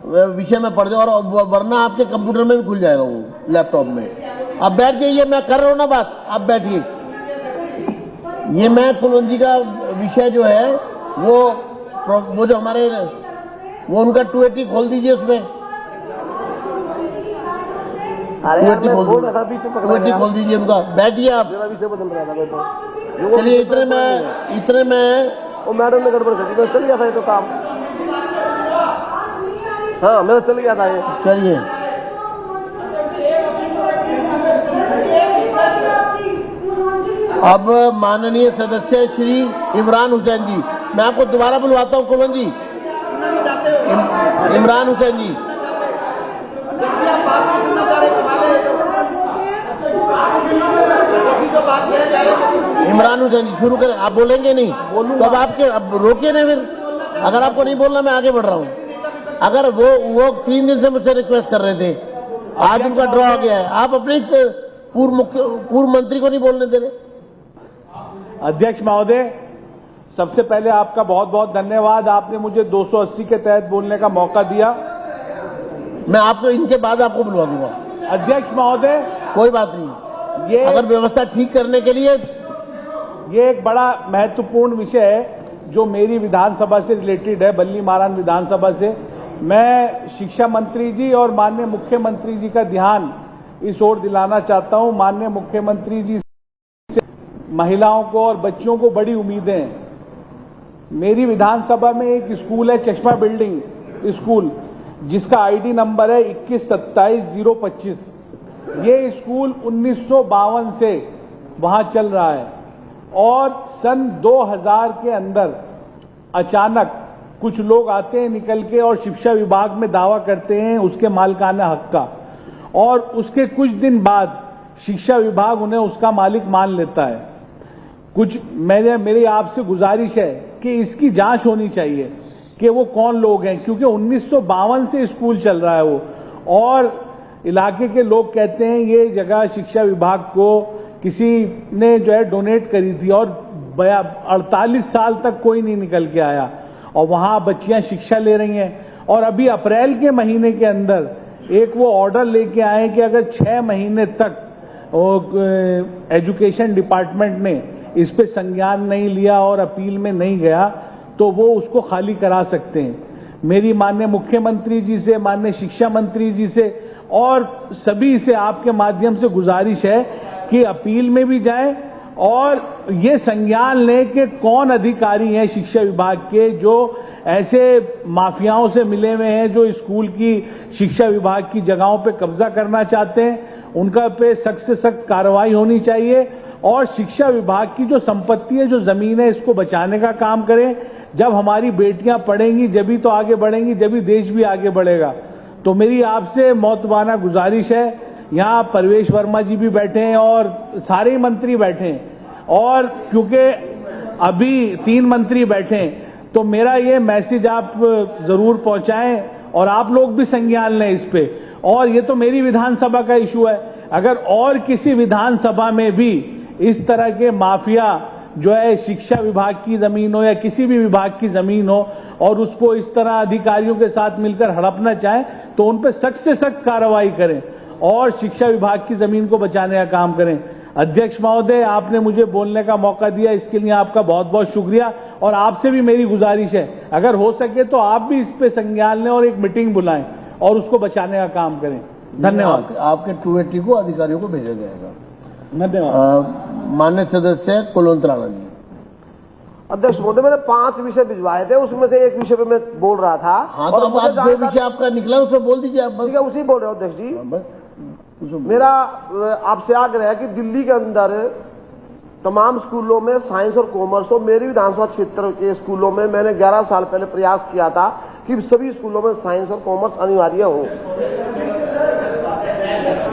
विषय में पढ़ दे, और वरना आपके कंप्यूटर में भी खुल जाएगा वो लैपटॉप में। अब बैठ जाइए, मैं कर रहा हूँ ना बात, आप बैठिए। ये मैं कुलवंत जी का विषय जो है वो जो हमारे वो उनका 280 खोल दीजिए, उसमें 280 खोल दीजिए उनका। बैठिए आप। विषय बदल रहा था। चलिए इतने में वो मैडम ने गड़बड़ कर दी, चल गया था ये तो काम। हाँ, मेरा चल गया था ये। चलिए अब माननीय सदस्य श्री इमरान हुसैन जी, मैं आपको दोबारा बुलवाता हूँ कुलवंत जी। इमरान हुसैन जी, इमरान हुसैन जी शुरू करें। आप बोलेंगे नहीं तो अब आपके, अब रोके नहीं। फिर अगर आपको नहीं बोलना, मैं आगे बढ़ रहा हूँ। अगर वो 3 दिन से मुझसे रिक्वेस्ट कर रहे थे, आज उनका ड्रॉ आ गया है, आप अपने पूर्व मंत्री को नहीं बोलने दे रहे। अध्यक्ष महोदय, सबसे पहले आपका बहुत बहुत धन्यवाद। आपने मुझे 280 के तहत बोलने का मौका दिया। मैं आपको इनके बाद आपको बुलवा दूंगा। अध्यक्ष महोदय, कोई बात नहीं, ये अगर व्यवस्था ठीक करने के लिए, ये एक बड़ा महत्वपूर्ण विषय है जो मेरी विधानसभा से रिलेटेड है, बल्ली मारान विधानसभा से। मैं शिक्षा मंत्री जी और माननीय मुख्यमंत्री जी का ध्यान इस ओर दिलाना चाहता हूं। माननीय मुख्यमंत्री जी से महिलाओं को और बच्चियों को बड़ी उम्मीदें हैं। मेरी विधानसभा में एक स्कूल है, चश्मा बिल्डिंग स्कूल, जिसका आईडी नंबर है 2127-025। ये स्कूल 1952 से वहां चल रहा है और सन 2000 के अंदर अचानक कुछ लोग आते हैं निकल के और शिक्षा विभाग में दावा करते हैं उसके मालिकाना हक का, और उसके कुछ दिन बाद शिक्षा विभाग उन्हें उसका मालिक मान लेता है। मेरी आपसे गुजारिश है कि इसकी जांच होनी चाहिए कि वो कौन लोग हैं, क्योंकि 1952 से स्कूल चल रहा है वो, और इलाके के लोग कहते हैं ये जगह शिक्षा विभाग को किसी ने जो है डोनेट करी थी और 48 साल तक कोई नहीं निकल के आया। और वहां बच्चियां शिक्षा ले रही हैं। और अभी अप्रैल के महीने के अंदर एक वो ऑर्डर लेके आए कि अगर 6 महीने तक एजुकेशन डिपार्टमेंट ने इस पे संज्ञान नहीं लिया और अपील में नहीं गया तो वो उसको खाली करा सकते हैं। मेरी माननीय मुख्यमंत्री जी से, माननीय शिक्षा मंत्री जी से और सभी से आपके माध्यम से गुजारिश है कि अपील में भी जाएं और ये संज्ञान लें कि कौन अधिकारी हैं शिक्षा विभाग के जो ऐसे माफियाओं से मिले हुए हैं जो स्कूल की शिक्षा विभाग की जगहों पे कब्जा करना चाहते हैं। उनका पे सख्त से सख्त कार्रवाई होनी चाहिए और शिक्षा विभाग की जो संपत्ति है, जो जमीन है, इसको बचाने का काम करें। जब हमारी बेटियां पढ़ेंगी जब तो आगे बढ़ेंगी, जब देश भी आगे बढ़ेगा। तो मेरी आपसे मौतबाना गुजारिश है, यहाँ परवेश वर्मा जी भी बैठे हैं और सारे ही मंत्री बैठे हैं और क्योंकि अभी 3 मंत्री बैठे हैं तो मेरा ये मैसेज आप जरूर पहुंचाएं और आप लोग भी संज्ञान लें इस पे। और ये तो मेरी विधानसभा का इशू है, अगर और किसी विधानसभा में भी इस तरह के माफिया जो है शिक्षा विभाग की जमीन हो या किसी भी विभाग की जमीन हो और उसको इस तरह अधिकारियों के साथ मिलकर हड़पना चाहें तो उन पर सख्त से सख्त कार्रवाई करें और शिक्षा विभाग की जमीन को बचाने का काम करें। अध्यक्ष महोदय, आपने मुझे बोलने का मौका दिया, इसके लिए आपका बहुत बहुत शुक्रिया। और आपसे भी मेरी गुजारिश है, अगर हो सके तो आप भी इस पे संज्ञान लें और एक मीटिंग बुलाएं और उसको बचाने का काम करें। धन्यवाद। आपके 280 को अधिकारियों को भेजा जाएगा। धन्यवाद। माननीय सदस्य कुलवंत राणा जी। अध्यक्ष महोदय, मैंने 5 विषय भिजवाए थे, उसमें से एक विषय पे मैं बोल रहा था। हाँ, और तो जो विषय आपका निकला उसमें बोल दीजिए आप। ठीक है, उसी बोल रहे हो अध्यक्ष जी। मेरा आपसे आग्रह है कि दिल्ली के अंदर तमाम स्कूलों में साइंस और कॉमर्स हो। मेरी विधानसभा क्षेत्र के स्कूलों में मैंने 11 साल पहले प्रयास किया था कि सभी स्कूलों में साइंस और कॉमर्स अनिवार्य हो।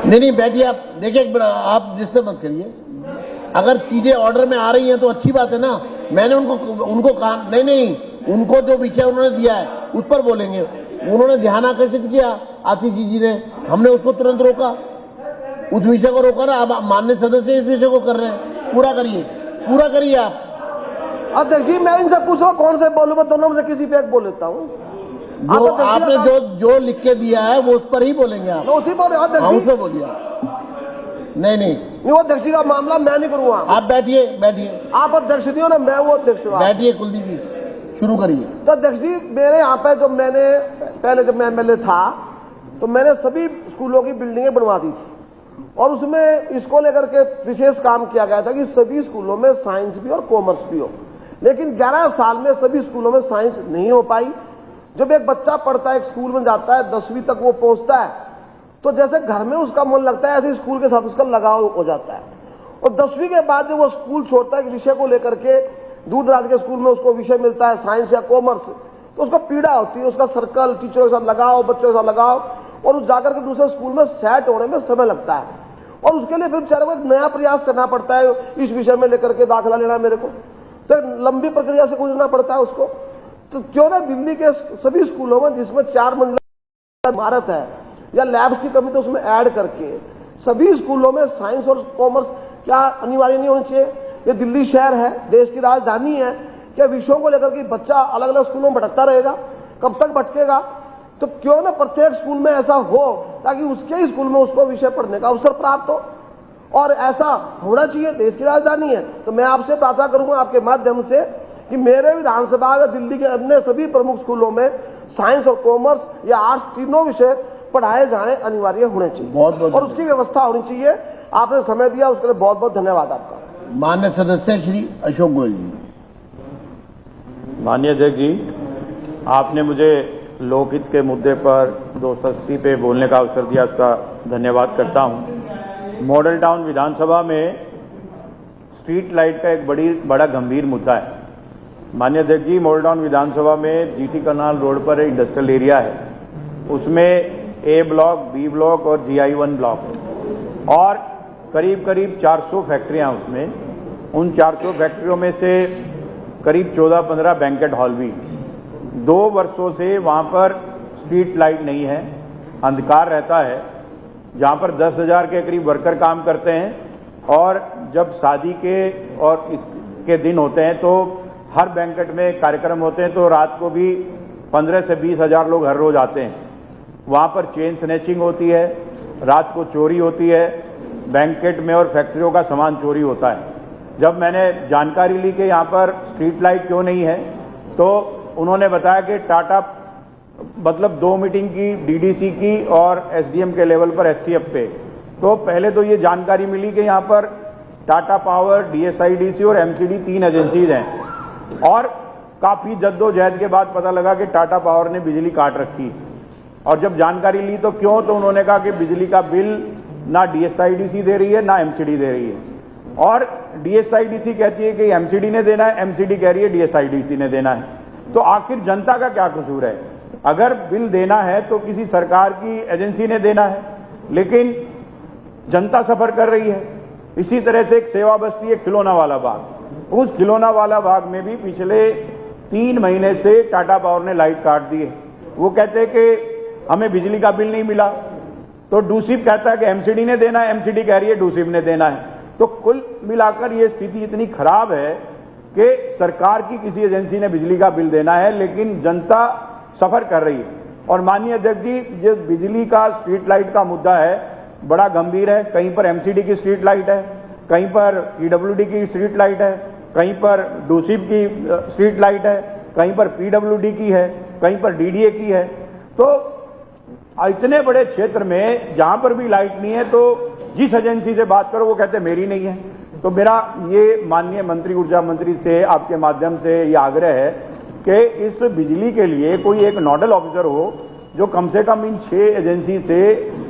नहीं बैठिए आप, देखिए आप डिस्टर्ब मत करिए। अगर चीजें ऑर्डर में आ रही हैं तो अच्छी बात है ना। मैंने उनको कहा नहीं, उनको जो विषय उन्होंने दिया है उस पर बोलेंगे। उन्होंने ध्यान आकर्षित किया आतिश जी ने, हमने उसको तुरंत रोका, उस विषय को रोका ना। अब माननीय सदस्य इस विषय को कर रहे हैं, पूरा करिए आप। अध्यक्ष जी, मैं इनसे पूछ रहा हूँ कौन से बोलूं, मैं दोनों में से किसी पे एक बोल लेता हूँ। जो आपने जो लिख के दिया है वो उस पर ही बोलेंगे आप। उसी पर अध्यक्ष जी उसमें बोलिए। नहीं वो अध्यक्ष जी का मामला मैं नहीं करूंगा। आप बैठिए। आप अध्यक्ष नहीं हो ना, मैं वो अध्यक्ष हूँ। बैठिए कुलदीप जी, शुरू करिए। तो अध्यक्ष जी, मेरे यहाँ पे जब मैं एमएलए था तो मैंने सभी स्कूलों की बिल्डिंगें बनवा दी थी और उसमें इसको लेकर के विशेष काम किया गया था कि सभी स्कूलों में साइंस भी और कॉमर्स भी हो। लेकिन 11 साल में सभी स्कूलों में साइंस नहीं हो पाई। जब एक बच्चा पढ़ता है, एक स्कूल में जाता है, 10वीं तक वो पहुंचता है तो जैसे घर में उसका मन लगता है ऐसे स्कूल के साथ उसका लगाव हो जाता है। और 10वीं के बाद जब वो स्कूल छोड़ता है विषय को लेकर के, दूर दराज के स्कूल में उसको विषय मिलता है साइंस या कॉमर्स, तो उसको पीड़ा होती है, उसका सर्कल, टीचरों के साथ लगाओ, बच्चों के साथ लगाओ, और उस जाकर के दूसरे स्कूल में सेट होने में समय लगता है और उसके लिए फिर बेचारे को एक नया प्रयास करना पड़ता है। इस विषय में लेकर के दाखिला लेना मेरे को, तो लंबी प्रक्रिया से गुजरना पड़ता है उसको। तो क्यों ना दिल्ली के सभी स्कूलों में जिसमें 4 मंजिला इमारत है या लैब्स की कमी तो उसमें ऐड करके सभी स्कूलों में साइंस और कॉमर्स क्या अनिवार्य नहीं होनी चाहिए? ये दिल्ली शहर है, देश की राजधानी है, क्या विषयों को लेकर के बच्चा अलग अलग स्कूलों में भटकता रहेगा? कब तक भटकेगा? तो क्यों ना प्रत्येक स्कूल में ऐसा हो ताकि उसके ही स्कूल में उसको विषय पढ़ने का अवसर प्राप्त हो, और ऐसा होना चाहिए, देश की राजधानी है। तो मैं आपसे प्रार्थना करूंगा आपके माध्यम से कि मेरे विधानसभा या दिल्ली के अन्य सभी प्रमुख स्कूलों में साइंस और कॉमर्स या आर्ट्स तीनों विषय पढ़ाए जाने अनिवार्य होने चाहिए और उसकी व्यवस्था होनी चाहिए। आपने समय दिया उसके लिए बहुत बहुत धन्यवाद आपका। माननीय सदस्य श्री अशोक गोयल जी। माननीय अध्यक्ष जी, आपने मुझे लोकहित के मुद्दे पर 280 पे बोलने का अवसर दिया, उसका धन्यवाद करता हूं। मॉडल टाउन विधानसभा में स्ट्रीट लाइट का एक बड़ा गंभीर मुद्दा है। माननीय अध्यक्ष जी, मॉडल टाउन विधानसभा में जीटी कनाल रोड पर एक इंडस्ट्रियल एरिया है, उसमें ए ब्लॉक, बी ब्लॉक और GI1 ब्लॉक और करीब 400 फैक्ट्रियां उसमें। उन 400 फैक्ट्रियों में से करीब 14-15 बैंकेट हॉल भी। 2 वर्षों से वहां पर स्ट्रीट लाइट नहीं है, अंधकार रहता है, जहां पर 10,000 के करीब वर्कर काम करते हैं और जब शादी के और इसके दिन होते हैं तो हर बैंकेट में कार्यक्रम होते हैं तो रात को भी 15 से 20 हजार लोग हर रोज आते हैं। वहां पर चेन स्नैचिंग होती है, रात को चोरी होती है, बैंकेट में और फैक्ट्रियों का सामान चोरी होता है। जब मैंने जानकारी ली कि यहाँ पर स्ट्रीट लाइट क्यों नहीं है, तो उन्होंने बताया कि टाटा मतलब 2 मीटिंग की डीडीसी की और एसडीएम के लेवल पर एसटीएफ पे, तो पहले तो ये जानकारी मिली कि यहाँ पर टाटा पावर, डीएसआईडीसी और एमसीडी 3 एजेंसीज हैं और काफी जद्दोजहद के बाद पता लगा कि टाटा पावर ने बिजली काट रखी। और जब जानकारी ली तो क्यों, तो उन्होंने कहा कि बिजली का बिल ना डीएसआईडीसी दे रही है ना एमसीडी दे रही है, और डीएसआईडीसी कहती है कि एमसीडी ने देना है, एमसीडी कह रही है डीएसआईडीसी ने देना है। तो आखिर जनता का क्या कसूर है? अगर बिल देना है तो किसी सरकार की एजेंसी ने देना है, लेकिन जनता सफर कर रही है। इसी तरह से एक सेवा बस्ती है खिलौना वाला बाग, उस खिलौना वाला बाग में भी पिछले 3 महीने से टाटा पावर ने लाइट काट दी है। वो कहते हैं कि हमें बिजली का बिल नहीं मिला, तो डूसिप कहता है कि एमसीडी ने देना है, एमसीडी कह रही है डूसिप ने देना है। तो कुल मिलाकर ये स्थिति इतनी खराब है कि सरकार की किसी एजेंसी ने बिजली का बिल देना है, लेकिन जनता सफर कर रही है। और माननीय अध्यक्ष जी, जो बिजली का स्ट्रीट लाइट का मुद्दा है बड़ा गंभीर है। कहीं पर एमसीडी की स्ट्रीट लाइट है, कहीं पर पीडब्ल्यूडी की स्ट्रीट लाइट है, कहीं पर डूसिप की स्ट्रीट लाइट है, कहीं पर पीडब्ल्यूडी की है, कहीं पर डीडीए की है। तो इतने बड़े क्षेत्र में जहां पर भी लाइट नहीं है, तो जिस एजेंसी से बात करो वो कहते मेरी नहीं है। तो मेरा ये माननीय मंत्री, ऊर्जा मंत्री से आपके माध्यम से ये आग्रह है कि इस बिजली के लिए कोई एक नोडल ऑफिसर हो जो कम से कम इन 6 एजेंसी से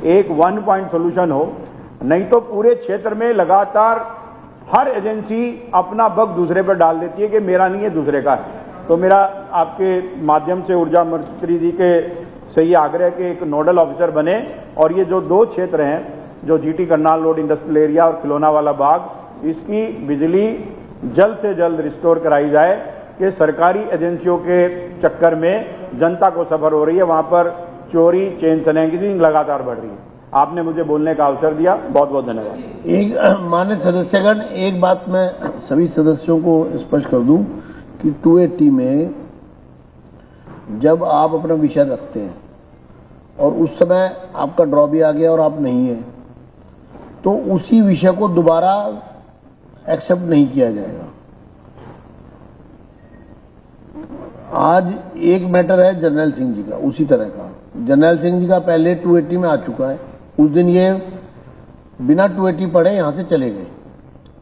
एक 1 पॉइंट सोल्यूशन हो, नहीं तो पूरे क्षेत्र में लगातार हर एजेंसी अपना बग दूसरे पर डाल देती है कि मेरा नहीं है दूसरे का है। तो मेरा आपके माध्यम से ऊर्जा मंत्री जी के से ये आग्रह कि एक नोडल ऑफिसर बने और ये जो 2 क्षेत्र हैं, जो GT Karnal road industrial area और खिलौना वाला बाग, इसकी बिजली जल्द से जल्द रिस्टोर कराई जाए कि सरकारी एजेंसियों के चक्कर में जनता को सफर हो रही है, वहां पर चोरी, चेन स्नैचिंग लगातार बढ़ रही है। आपने मुझे बोलने का अवसर दिया, बहुत बहुत धन्यवाद। एक माननीय सदस्यगण, एक बात मैं सभी सदस्यों को स्पष्ट कर दूं कि 280 में जब आप अपना विषय रखते हैं और उस समय आपका ड्रॉ भी आ गया और आप नहीं है, तो उसी विषय को दोबारा एक्सेप्ट नहीं किया जाएगा। आज एक मैटर है जर्नैल सिंह जी का, उसी तरह का जर्नैल सिंह जी का पहले 280 में आ चुका है। उस दिन ये बिना 280 पढ़े यहां से चले गए,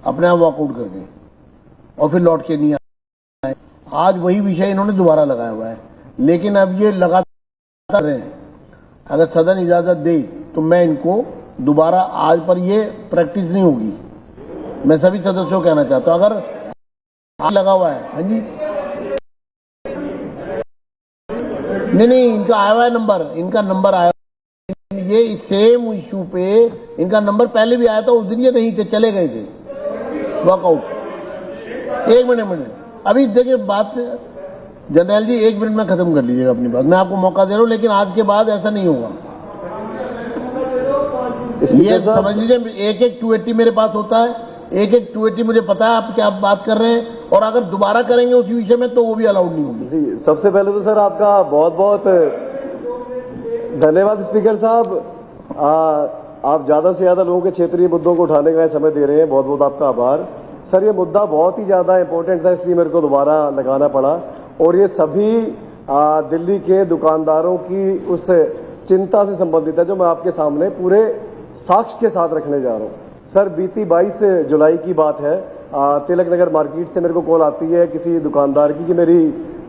अपने आप वॉकआउट कर गए और फिर लौट के नहीं आए। आज वही विषय इन्होंने दोबारा लगाया हुआ है, लेकिन अब ये लगातार रहे हैं। अगर सदन इजाजत दे तो मैं इनको दोबारा, आज पर ये प्रैक्टिस नहीं होगी। मैं सभी सदस्यों को कहना चाहता हूं, अगर आज लगा हुआ है, हाँ जी, नहीं, इनका आया हुआ है नंबर, इनका नंबर आया, ये सेम इश्यू पे इनका नंबर पहले भी आया था। उस दिन ये नहीं थे, चले गए थे वॉकआउट। एक मिनट अभी देखिए बात, जनरल जी 1 मिनट में खत्म कर लीजिएगा अपनी बात, मैं आपको मौका दे रहा हूं, लेकिन आज के बाद ऐसा नहीं होगा। ये समझ लीजिए, एक 280 मेरे पास होता है, एक 280 मुझे पता है आप क्या बात कर रहे हैं, और अगर दोबारा करेंगे उसी विषय में तो वो भी अलाउड नहीं होगी। जी, सबसे पहले तो सर आपका बहुत बहुत धन्यवाद स्पीकर साहब। आप ज्यादा से ज्यादा लोगों के क्षेत्रीय मुद्दों को उठाने का समय दे रहे हैं, बहुत बहुत आपका आभार। सर ये मुद्दा बहुत ही ज्यादा इंपॉर्टेंट था, इसलिए मेरे को दोबारा लगाना पड़ा, और ये सभी दिल्ली के दुकानदारों की उस चिंता से संबंधित है जो मैं आपके सामने पूरे साक्ष्य के साथ रखने जा रहा हूँ। सर बीती 22 जुलाई की बात है, तिलक नगर मार्केट से मेरे को कॉल आती है किसी दुकानदार की कि मेरी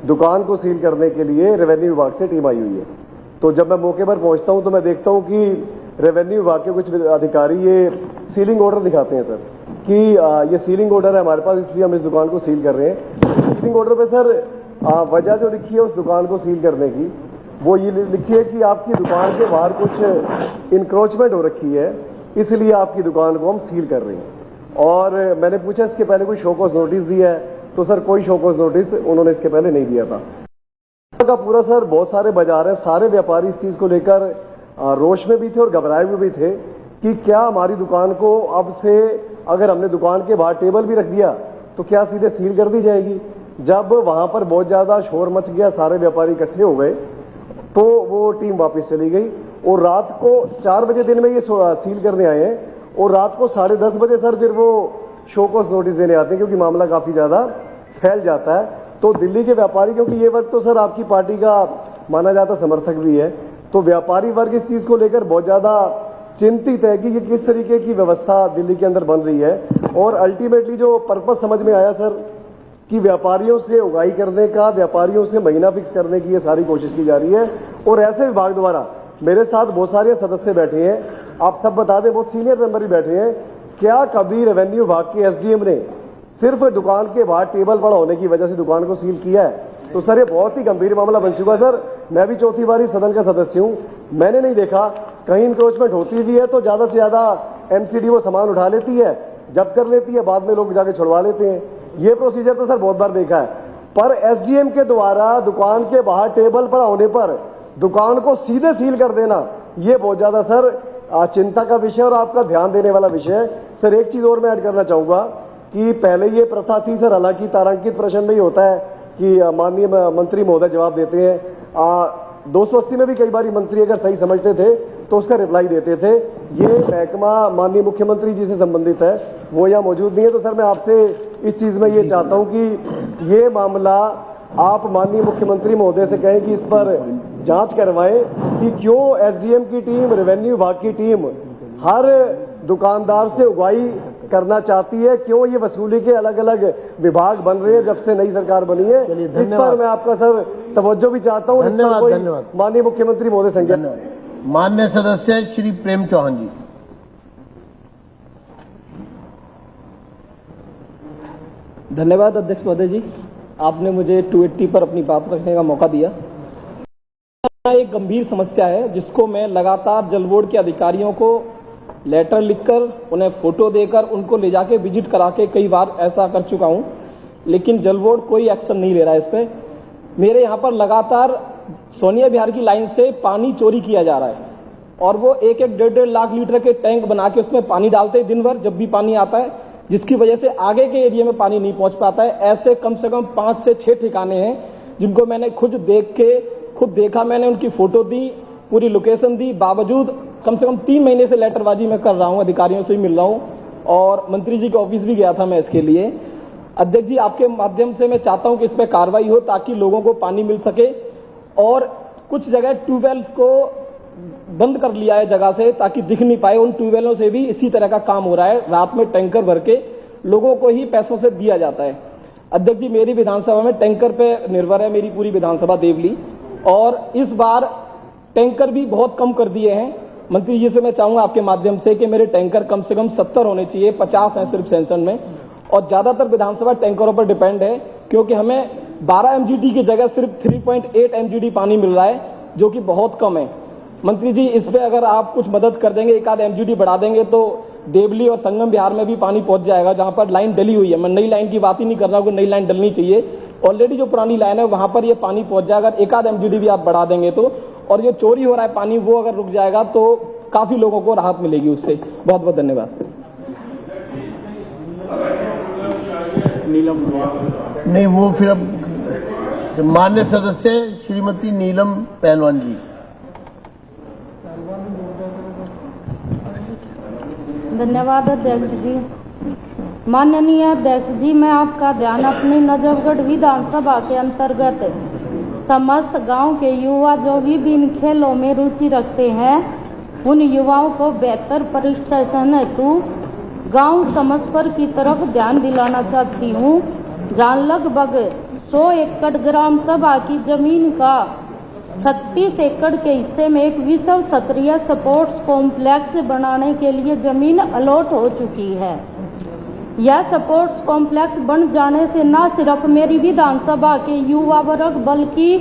दुकान को सील करने के लिए रेवेन्यू विभाग से टीम आई हुई है। तो जब मैं मौके पर पहुंचता हूं तो मैं देखता हूं कि रेवेन्यू विभाग के कुछ अधिकारी ये सीलिंग ऑर्डर दिखाते हैं सर कि ये सीलिंग ऑर्डर है हमारे पास, इसलिए हम इस दुकान को सील कर रहे हैं। सीलिंग ऑर्डर पे सर वजह जो लिखी है उस दुकान को सील करने की, वो ये लिखी है कि आपकी दुकान के बाहर कुछ इंक्रोचमेंट हो रखी है, इसलिए आपकी दुकान को हम सील कर रहे हैं। और मैंने पूछा इसके पहले कोई शो कॉज नोटिस दिया है, तो सर कोई शो कॉज नोटिस उन्होंने इसके पहले नहीं दिया था। का पूरा सर बहुत सारे बाजार हैं, सारे व्यापारी इस चीज को लेकर रोष में भी थे और घबराए हुए भी थे कि क्या हमारी दुकान को अब से अगर हमने दुकान के बाहर टेबल भी रख दिया तो क्या सीधे सील कर दी जाएगी। जब वहां पर बहुत ज्यादा शोर मच गया, सारे व्यापारी इकट्ठे हो गए, तो वो टीम वापस चली गई और रात को 4 बजे दिन में ये सील करने आए हैं और रात को 10:30 बजे सर फिर वो शो कॉज नोटिस देने आते हैं, क्योंकि मामला काफी ज्यादा फैल जाता है। तो दिल्ली के व्यापारी, क्योंकि ये वर्ग तो सर आपकी पार्टी का माना जाता समर्थक भी है, तो व्यापारी वर्ग इस चीज को लेकर बहुत ज्यादा चिंतित है कि ये किस तरीके की व्यवस्था दिल्ली के अंदर बन रही है। और अल्टीमेटली जो पर्पस समझ में आया सर कि व्यापारियों से उगाई करने का, व्यापारियों से महीना फिक्स करने की ये सारी कोशिश की जा रही है। और ऐसे विभाग द्वारा, मेरे साथ बहुत सारे सदस्य बैठे हैं, आप सब बता दें, बहुत सीनियर मेंबर भी बैठे हैं, क्या कभी रेवेन्यू विभाग के एसडीएम ने सिर्फ दुकान के बाहर टेबल पड़ा होने की वजह से दुकान को सील किया है? तो सर ये बहुत ही गंभीर मामला बन चुका है। सर मैं भी चौथी बारी सदन का सदस्य हूं, मैंने नहीं देखा, कहीं इंक्रोचमेंट होती भी है तो ज्यादा से ज्यादा एमसीडी वो सामान उठा लेती है, जब्त कर लेती है, बाद में लोग जाके छुड़वा लेते हैं। ये प्रोसीजर तो सर बहुत बार देखा है, पर एसडीएम के द्वारा दुकान के बाहर टेबल पड़ा होने पर दुकान को सीधे सील कर देना, ये बहुत ज्यादा सर चिंता का विषय और आपका ध्यान देने वाला विषय है। सर एक चीज और मैं ऐड करना चाहूंगा कि पहले ये प्रथा थी सर, हालांकि तारांकित प्रश्न में ही होता है कि माननीय मंत्री महोदय जवाब देते हैं, 280 में भी कई बार मंत्री अगर सही समझते थे तो उसका रिप्लाई देते थे। ये महकमा माननीय मुख्यमंत्री जी से संबंधित है, वो यहाँ मौजूद नहीं है, तो सर मैं आपसे इस चीज में ये चाहता हूं कि ये मामला आप माननीय मुख्यमंत्री महोदय से कहें कि इस पर जांच करवाएं कि क्यों एसडीएम की टीम, रेवेन्यू विभाग की टीम हर दुकानदार से उगाई करना चाहती है, क्यों ये वसूली के अलग अलग विभाग बन रहे हैं जब से नई सरकार बनी है। इस पर मैं आपका सर तवज्जो भी चाहता हूँ। धन्यवाद। धन्यवाद माननीय मुख्यमंत्री महोदय संज्ञान। माननीय सदस्य श्री प्रेम चौहान जी। धन्यवाद अध्यक्ष महोदय जी, आपने मुझे 280 पर अपनी बात रखने का मौका दिया। एक गंभीर समस्या है जिसको मैं लगातार जल बोर्ड के अधिकारियों को लेटर लिखकर, उन्हें फोटो देकर, उनको ले जाके विजिट करा के कई बार ऐसा कर चुका हूं, लेकिन जल बोर्ड कोई एक्शन नहीं ले रहा है इस पे। मेरे यहाँ पर लगातार सोनिया विहार की लाइन से पानी चोरी किया जा रहा है और वो 1-1, 1.5 लाख लीटर के टैंक बना के उसमें पानी डालते हैं दिन भर जब भी पानी आता है, जिसकी वजह से आगे के एरिया में पानी नहीं पहुंच पाता है। ऐसे कम से कम 5 से 6 ठिकाने हैं जिनको मैंने खुद देखा, मैंने उनकी फोटो दी, पूरी लोकेशन दी, बावजूद कम से कम 3 महीने से लेटरबाजी में कर रहा हूं, अधिकारियों से भी मिल रहा हूं और मंत्री जी के ऑफिस भी गया था मैं इसके लिए। अध्यक्ष जी, आपके माध्यम से मैं चाहता हूं कि इस पर कार्रवाई हो ताकि लोगों को पानी मिल सके। और कुछ जगह ट्यूबवेल्स को बंद कर लिया है जगह से ताकि दिख नहीं पाए, उन ट्यूबवेलों से भी इसी तरह का काम हो रहा है, रात में टैंकर भर के लोगों को ही पैसों से दिया जाता है। अध्यक्ष जी, मेरी विधानसभा में टैंकर पे निर्भर है मेरी पूरी विधानसभा देवली, और इस बार टैंकर भी बहुत कम कर दिए हैं। मंत्री जी से मैं चाहूंगा आपके माध्यम से कि मेरे टैंकर कम से कम 70 होने चाहिए, 50 हैं सिर्फ सेंसन में, और ज्यादातर विधानसभा टैंकरों पर डिपेंड है क्योंकि हमें 12 एमजीडी की जगह सिर्फ 3.8 एमजीडी पानी मिल रहा है जो कि बहुत कम है। मंत्री जी, इस पे अगर आप कुछ मदद कर देंगे, 1 आध एमजीडी बढ़ा देंगे तो देवली और संगम बिहार में भी पानी पहुंच जाएगा जहां पर लाइन डली हुई है। मैं नई लाइन की बात ही नहीं कर रहा हूं कि नई लाइन डलनी चाहिए, ऑलरेडी जो पुरानी लाइन है वहां पर ये पानी पहुंच जाएगा। 1 आध एमजीडी भी आप बढ़ा देंगे तो, और जो चोरी हो रहा है पानी वो अगर रुक जाएगा तो काफी लोगों को राहत मिलेगी उससे। बहुत बहुत धन्यवाद। नीलम नहीं, वो फिर अब मान्य सदस्य श्रीमती नीलम पहलवान जी। धन्यवाद अध्यक्ष जी। माननीय अध्यक्ष जी, मैं आपका ध्यान अपनी नजफगढ़ विधानसभा के अंतर्गत समस्त गांव के युवा जो विभिन्न खेलों में रुचि रखते हैं उन युवाओं को बेहतर प्रशिक्षण हेतु गांव समसपर की तरफ ध्यान दिलाना चाहती हूं, जहां लगभग 100 एकड़ ग्राम सभा की जमीन का 36 एकड़ के हिस्से में एक विश्व स्तरीय स्पोर्ट्स कॉम्प्लेक्स बनाने के लिए जमीन अलॉट हो चुकी है। यह स्पोर्ट्स कॉम्प्लेक्स बन जाने से न सिर्फ मेरी विधानसभा के युवा वर्ग बल्कि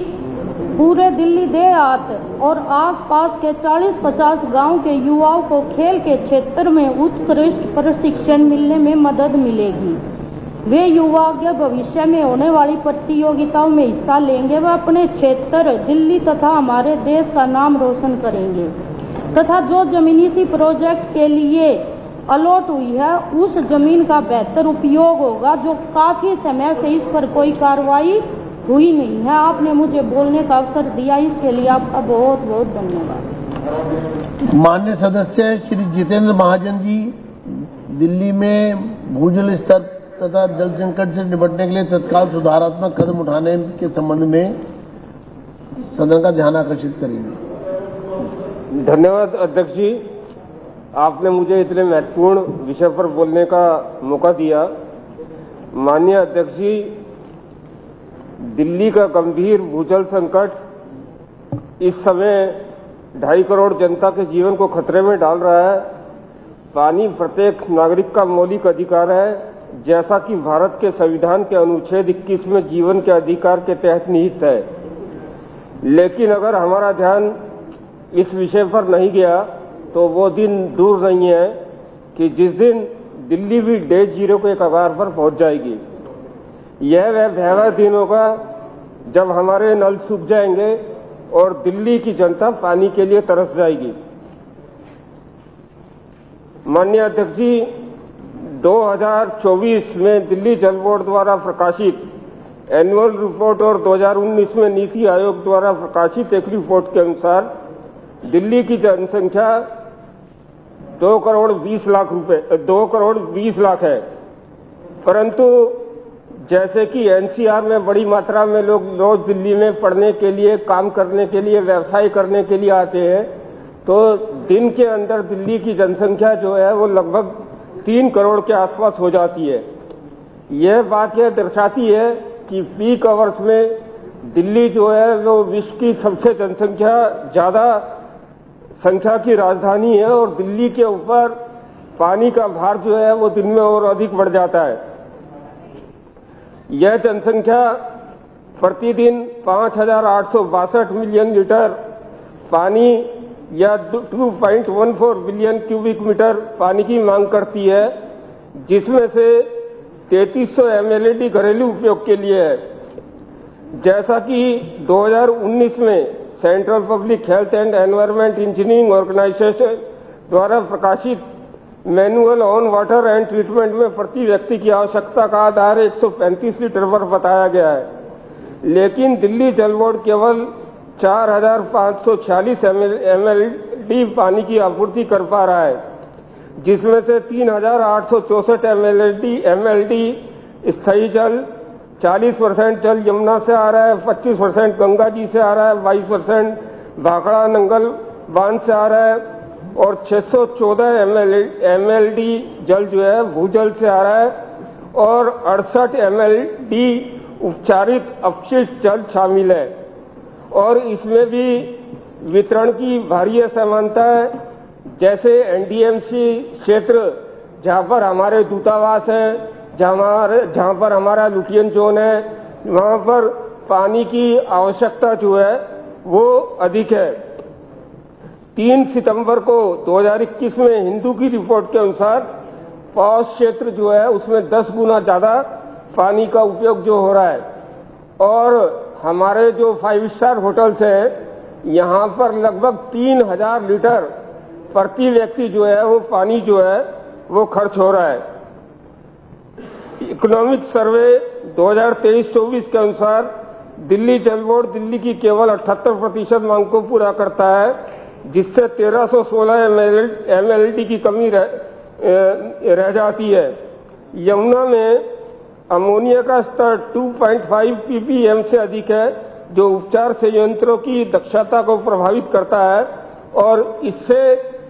पूरे दिल्ली देहात और आसपास के 40-50 गांव के युवाओं को खेल के क्षेत्र में उत्कृष्ट प्रशिक्षण मिलने में मदद मिलेगी। वे युवा आगे भविष्य में होने वाली प्रतियोगिताओं में हिस्सा लेंगे व अपने क्षेत्र दिल्ली तथा हमारे देश का नाम रोशन करेंगे, तथा जो जमीनी प्रोजेक्ट के लिए अलॉट हुई है उस जमीन का बेहतर उपयोग होगा, जो काफी समय से इस पर कोई कार्रवाई हुई नहीं है। आपने मुझे बोलने का अवसर दिया, इसके लिए आपका बहुत बहुत धन्यवाद। माननीय सदस्य श्री जितेंद्र महाजन जी, दिल्ली में भूजल स्तर तथा जल संकट से निपटने के लिए तत्काल सुधारात्मक कदम उठाने के संबंध में सदन का ध्यान आकर्षित करेंगे। धन्यवाद अध्यक्ष जी, आपने मुझे इतने महत्वपूर्ण विषय पर बोलने का मौका दिया। माननीय अध्यक्ष जी, दिल्ली का गंभीर भूजल संकट इस समय 2.5 करोड़ जनता के जीवन को खतरे में डाल रहा है। पानी प्रत्येक नागरिक का मौलिक अधिकार है, जैसा कि भारत के संविधान के अनुच्छेद 21 में जीवन के अधिकार के तहत निहित है। लेकिन अगर हमारा ध्यान इस विषय पर नहीं गया तो वो दिन दूर नहीं है कि जिस दिन दिल्ली भी डे जीरो के कगार पर पहुंच जाएगी। यह वह भयावह दिन होगा जब हमारे नल सूख जाएंगे और दिल्ली की जनता पानी के लिए तरस जाएगी। माननीय अध्यक्ष जी, 2024 में दिल्ली जल बोर्ड द्वारा प्रकाशित एनुअल रिपोर्ट और 2019 में नीति आयोग द्वारा प्रकाशित एक रिपोर्ट के अनुसार दिल्ली की जनसंख्या 2 करोड़ 20 लाख है, परंतु जैसे कि एनसीआर में बड़ी मात्रा में लोग रोज दिल्ली में पढ़ने के लिए, काम करने के लिए, व्यवसाय करने के लिए आते हैं, तो दिन के अंदर दिल्ली की जनसंख्या जो है वो लगभग 3 करोड़ के आसपास हो जाती है। यह बात यह दर्शाती है कि पीक आवर्स में दिल्ली जो है वो विश्व की सबसे जनसंख्या ज्यादा संख्या की राजधानी है और दिल्ली के ऊपर पानी का भार जो है वो दिन में और अधिक बढ़ जाता है। यह जनसंख्या प्रतिदिन 5,862 मिलियन लीटर पानी या 2.14 बिलियन क्यूबिक मीटर पानी की मांग करती है, जिसमें से 3300 MLD घरेलू उपयोग के लिए है। जैसा कि 2019 में Central Public Health and Environment Engineering Organisation द्वारा प्रकाशित manual on water and treatment में प्रति व्यक्ति की आवश्यकता का आधार 135 लीटर पर बताया गया है, लेकिन दिल्ली जल बोर्ड केवल 4,546 MLD पानी की आपूर्ति कर पा रहा है, जिसमें से 3,864 MLD स्थायी जल, 40% जल यमुना से आ रहा है, 25% गंगा जी से आ रहा है, 22% भाखड़ा नंगल बांध से आ रहा है और 614 MLD जल जो है भूजल से आ रहा है और 68 MLD उपचारित अपशिष्ट जल शामिल है। और इसमें भी वितरण की भारी असमानता है। जैसे एनडीएमसी क्षेत्र जहां पर हमारे दूतावास हैं, जहां पर हमारा लुटियन जोन है, वहां पर पानी की आवश्यकता जो है वो अधिक है। 3 सितंबर को 2021 में हिंदू की रिपोर्ट के अनुसार पॉश क्षेत्र जो है उसमें 10 गुना ज्यादा पानी का उपयोग जो हो रहा है और हमारे जो 5 स्टार होटल्स हैं यहाँ पर लगभग 3,000 लीटर प्रति व्यक्ति जो है वो पानी जो है वो खर्च हो रहा है। इकोनॉमिक सर्वे 2023-24 के अनुसार दिल्ली जल बोर्ड दिल्ली की केवल 78% मांग को पूरा करता है, जिससे 1316 MLD की कमी रह जाती है। यमुना में अमोनिया का स्तर 2.5 ppm से अधिक है, जो उपचार संयंत्रों की दक्षता को प्रभावित करता है और इससे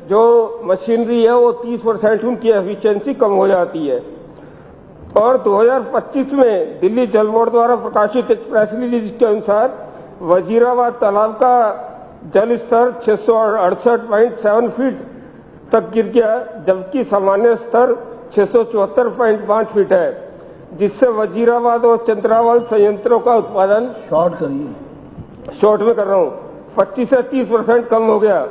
जो मशीनरी है वो 30% उनकी एफिशिएंसी कम हो जाती है। और 2025 में दिल्ली जल बोर्ड द्वारा प्रकाशित एक प्रेस रिलीज के अनुसार वजीराबाद तालाब का जल स्तर 668.7 फीट तक गिर गया, जबकि सामान्य स्तर 674.5 फीट है, जिससे वजीराबाद और चंद्रावल संयंत्रों का उत्पादन शॉर्ट में कर रहा हूँ 25 से 30% कम हो गया।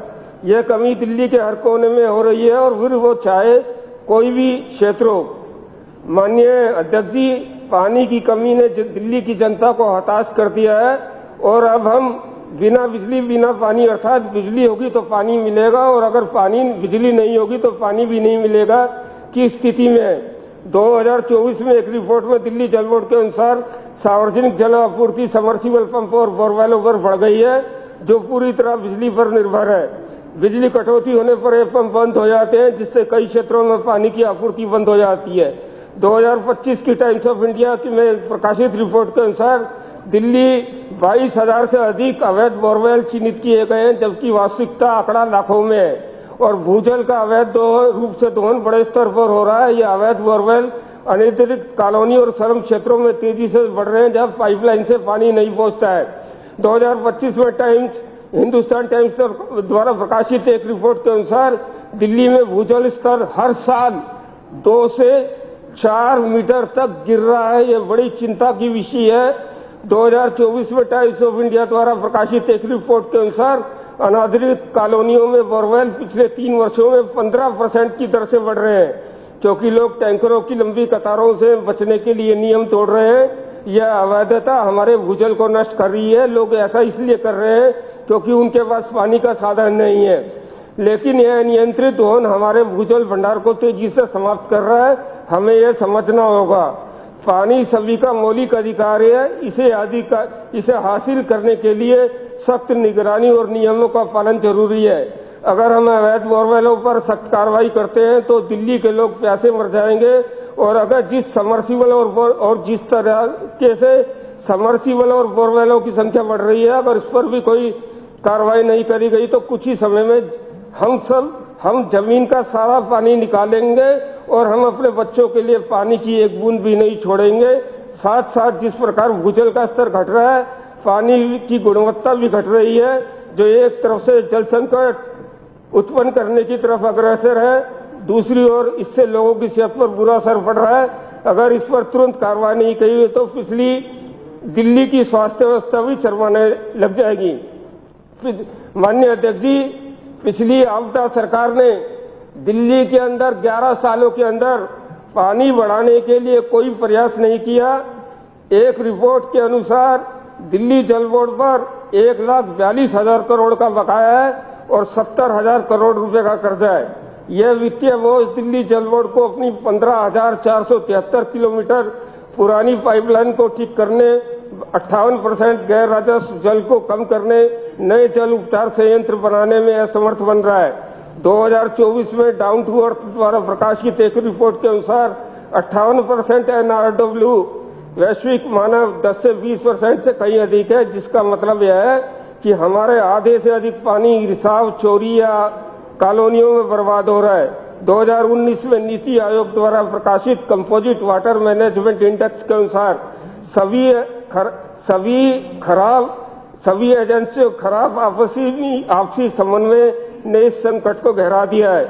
यह कमी दिल्ली के हर कोने में हो रही है और फिर वो चाहे कोई भी क्षेत्र हो। माननीय अध्यक्ष जी, पानी की कमी ने दिल्ली की जनता को हताश कर दिया है और अब हम बिना बिजली बिना पानी, अर्थात बिजली होगी तो पानी मिलेगा और अगर बिजली नहीं होगी तो पानी भी नहीं मिलेगा की स्थिति में 2024 में एक रिपोर्ट में दिल्ली जल बोर्ड के अनुसार सार्वजनिक जल आपूर्ति समर्सिबल पंप और बोरवेलों पर बढ़ गई है, जो पूरी तरह बिजली पर निर्भर है। बिजली कटौती होने पर ये पंप बंद हो जाते हैं, जिससे कई क्षेत्रों में पानी की आपूर्ति बंद हो जाती है। 2025 की टाइम्स ऑफ इंडिया में प्रकाशित रिपोर्ट के अनुसार दिल्ली 22,000 से अधिक अवैध बोरवेल चिन्हित किए गए हैं, जबकि वास्तविकता आंकड़ा लाखों में है। और भूजल का अवैध रूप से दोहन बड़े स्तर पर हो रहा है। ये अवैध बोरवेल अनधिकृत कॉलोनी और स्लम क्षेत्रों में तेजी से बढ़ रहे हैं, जब पाइपलाइन से पानी नहीं पहुंचता है। 2025 में हिंदुस्तान टाइम्स द्वारा प्रकाशित एक रिपोर्ट के अनुसार दिल्ली में भूजल स्तर हर साल 2 से 4 मीटर तक गिर रहा है। ये बड़ी चिंता की विषय है। 2024 में टाइम्स ऑफ इंडिया द्वारा प्रकाशित एक रिपोर्ट के अनुसार अनाधिकृत कॉलोनियों में बोरवेल पिछले 3 वर्षों में 15% की दर से बढ़ रहे हैं, क्योंकि लोग टैंकरों की लंबी कतारों से बचने के लिए नियम तोड़ रहे हैं। यह अवैधता हमारे भूजल को नष्ट कर रही है। लोग ऐसा इसलिए कर रहे हैं क्योंकि उनके पास पानी का साधन नहीं है, लेकिन यह नियंत्रित दोहन हमारे भूजल भंडार को तेजी से समाप्त कर रहा है। हमें यह समझना होगा, पानी सभी का मौलिक अधिकार है। इसे हासिल करने के लिए सख्त निगरानी और नियमों का पालन जरूरी है। अगर हम अवैध बोरवेलों पर सख्त कार्रवाई करते हैं तो दिल्ली के लोग प्यासे मर जाएंगे। और अगर जिस समर्सिबल और जिस तरह से समर्सिबल और बोरवेलों की संख्या बढ़ रही है, अगर इस पर भी कोई कार्रवाई नहीं करी गई तो कुछ ही समय में हम जमीन का सारा पानी निकालेंगे और हम अपने बच्चों के लिए पानी की एक बूंद भी नहीं छोड़ेंगे। साथ साथ जिस प्रकार भूजल का स्तर घट रहा है, पानी की गुणवत्ता भी घट रही है, जो एक तरफ से जल संकट उत्पन्न करने की तरफ अग्रसर है, दूसरी ओर इससे लोगों की सेहत पर बुरा असर पड़ रहा है। अगर इस पर तुरंत कार्रवाई नहीं की गई तो पिछली दिल्ली की स्वास्थ्य व्यवस्था भी चरमाने लग जाएगी। माननीय अध्यक्ष जी, पिछली आपदा सरकार ने दिल्ली के अंदर 11 सालों के अंदर पानी बढ़ाने के लिए कोई प्रयास नहीं किया। एक रिपोर्ट के अनुसार दिल्ली जल बोर्ड पर 1,42,000 करोड़ का बकाया है और 70,000 करोड़ रुपए का कर्जा है। यह वित्तीय बोझ दिल्ली जल बोर्ड को अपनी 15,473 किलोमीटर पुरानी पाइपलाइन को ठीक करने, 58% गैर राजस्व जल को कम करने, नए जल उपचार संयंत्र बनाने में असमर्थ बन रहा है। 2024 में डाउन टू अर्थ द्वारा प्रकाशित एक रिपोर्ट के अनुसार 58% NRW वैश्विक मानव 10 से 20% से कहीं अधिक है, जिसका मतलब यह है कि हमारे आधे से अधिक पानी रिसाव, चोरी या कॉलोनियों में बर्बाद हो रहा है। 2019 में नीति आयोग द्वारा प्रकाशित कंपोजिट वाटर मैनेजमेंट इंडेक्स के अनुसार सभी एजेंसियों खराब आपसी समन्वय ने इस संकट को गहरा दिया है।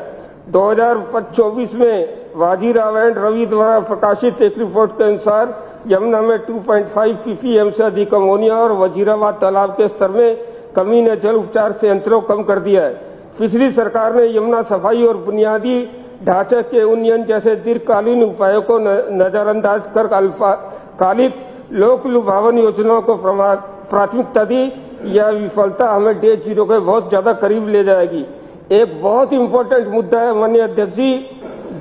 2024 में वाजीराव एंड रवि द्वारा प्रकाशित एक रिपोर्ट के अनुसार यमुना में 2.5 ppm से अधिक अमोनिया और वजीराबाद तालाब के स्तर में कमी ने जल उपचार संयंत्रों को कम कर दिया है। पिछली सरकार ने यमुना सफाई और बुनियादी ढांचे के उन्नयन जैसे दीर्घकालीन उपायों को नजरअंदाज कर अल्पकालिक लोक लुभावन योजनाओं को प्राथमिकता दी। यह विफलता हमें डे जीरो के बहुत ज्यादा करीब ले जाएगी। एक बहुत इंपॉर्टेंट मुद्दा है माननीय अध्यक्ष जी,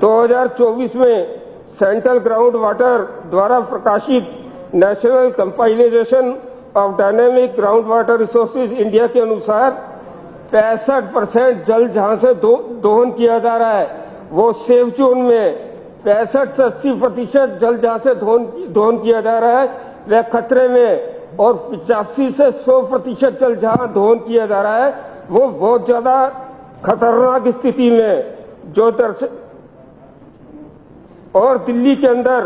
2024 में सेंट्रल ग्राउंड वाटर द्वारा प्रकाशित national compilation of dynamic ground water resources India के अनुसार 65% जल जहां से दोहन किया जा रहा है वो सेफ जोन में, 65 से 80% जल जहां से दोहन किया जा रहा है वह खतरे में, और 85 से 100% जल जहां दोहन किया जा रहा है वो बहुत ज्यादा खतरनाक स्थिति में, और दिल्ली के अंदर,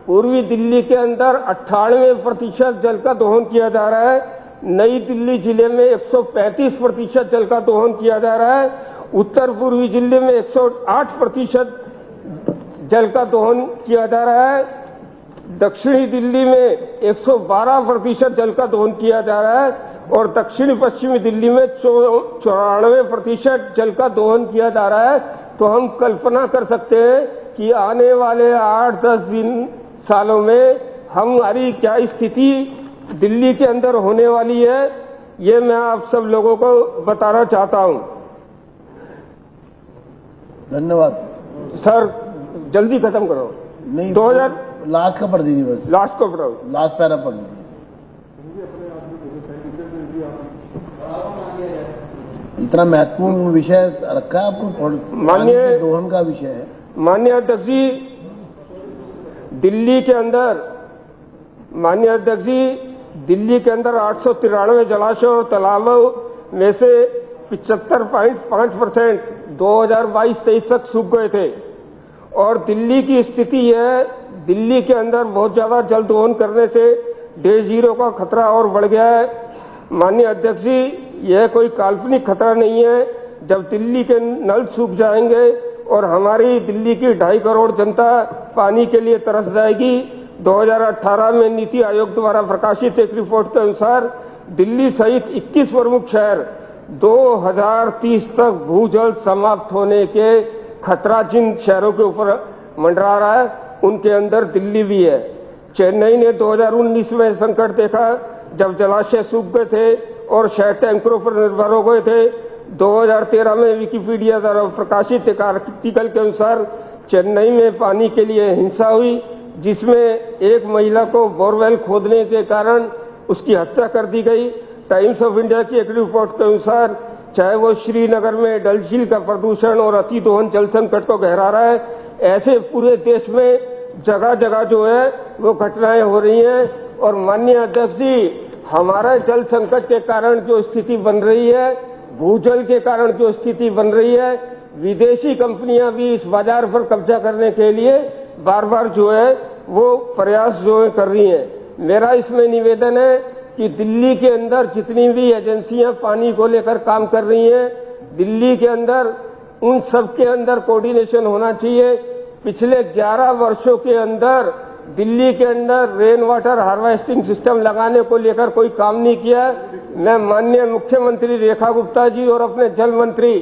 पूर्वी दिल्ली के अंदर 98% जल का दोहन किया जा रहा है। नई दिल्ली जिले में 135% जल का दोहन किया जा रहा है। उत्तर पूर्वी जिले में 108% जल का दोहन किया जा रहा है। दक्षिणी दिल्ली में 112% जल का दोहन किया जा रहा है और दक्षिणी पश्चिमी दिल्ली में 94% जल का दोहन किया जा रहा है। तो हम कल्पना कर सकते हैं कि आने वाले 8-10 सालों में हमारी क्या स्थिति दिल्ली के अंदर होने वाली है। ये मैं आप सब लोगों को बताना चाहता हूं। धन्यवाद सर, जल्दी खत्म करो। नहीं, 2000 लास्ट का पढ़ दीजिए बस। लास्ट को पढ़ो, लास्ट पैरा पढ़ दीजिए। इतना महत्वपूर्ण विषय रखा है आपको, माननीय दोहन का विषय है। माननीय अध्यक्ष जी, दिल्ली के अंदर माननीय अध्यक्ष जी दिल्ली के अंदर 893 जलाशय और तालाबों में से 75.5% 2022-23 तक सूख गए थे। और दिल्ली की स्थिति है, दिल्ली के अंदर बहुत ज्यादा जल दोहन करने से डे जीरो का खतरा और बढ़ गया है। माननीय अध्यक्ष जी, यह कोई काल्पनिक खतरा नहीं है। जब दिल्ली के नल सूख जाएंगे और हमारी दिल्ली की 2.5 करोड़ जनता पानी के लिए तरस जाएगी। 2018 में नीति आयोग द्वारा प्रकाशित एक रिपोर्ट के अनुसार दिल्ली सहित 21 प्रमुख शहर 2030 तक भूजल समाप्त होने के खतरा जिन शहरों के ऊपर मंडरा रहा है, उनके अंदर दिल्ली भी है। चेन्नई ने 2019 में संकट देखा जब जलाशय सूख गए थे और शहर टैंकरों पर निर्भर हो गए थे। 2013 में विकिपीडिया द्वारा प्रकाशित एक आर्टिकल के अनुसार चेन्नई में पानी के लिए हिंसा हुई, जिसमें एक महिला को बोरवेल खोदने के कारण उसकी हत्या कर दी गई। टाइम्स ऑफ इंडिया की एक रिपोर्ट के अनुसार चाहे वो श्रीनगर में डल झील का प्रदूषण और अति दोहन जल संकट को गहरा रहा है, ऐसे पूरे देश में जगह जगह जो है वो घटनाएं हो रही हैं। और माननीय अध्यक्ष जी, हमारा जल संकट के कारण जो स्थिति बन रही है, भूजल के कारण जो स्थिति बन रही है, विदेशी कंपनियां भी इस बाजार पर कब्जा करने के लिए बार बार जो है वो प्रयास जो है कर रही हैं। मेरा इसमें निवेदन है कि दिल्ली के अंदर जितनी भी एजेंसियां पानी को लेकर काम कर रही हैं, दिल्ली के अंदर उन सब के अंदर कोऑर्डिनेशन होना चाहिए। पिछले 11 वर्षों के अंदर दिल्ली के अंदर रेन वाटर हार्वेस्टिंग सिस्टम लगाने को लेकर कोई काम नहीं किया। मैं माननीय मुख्यमंत्री रेखा गुप्ता जी और अपने जल मंत्री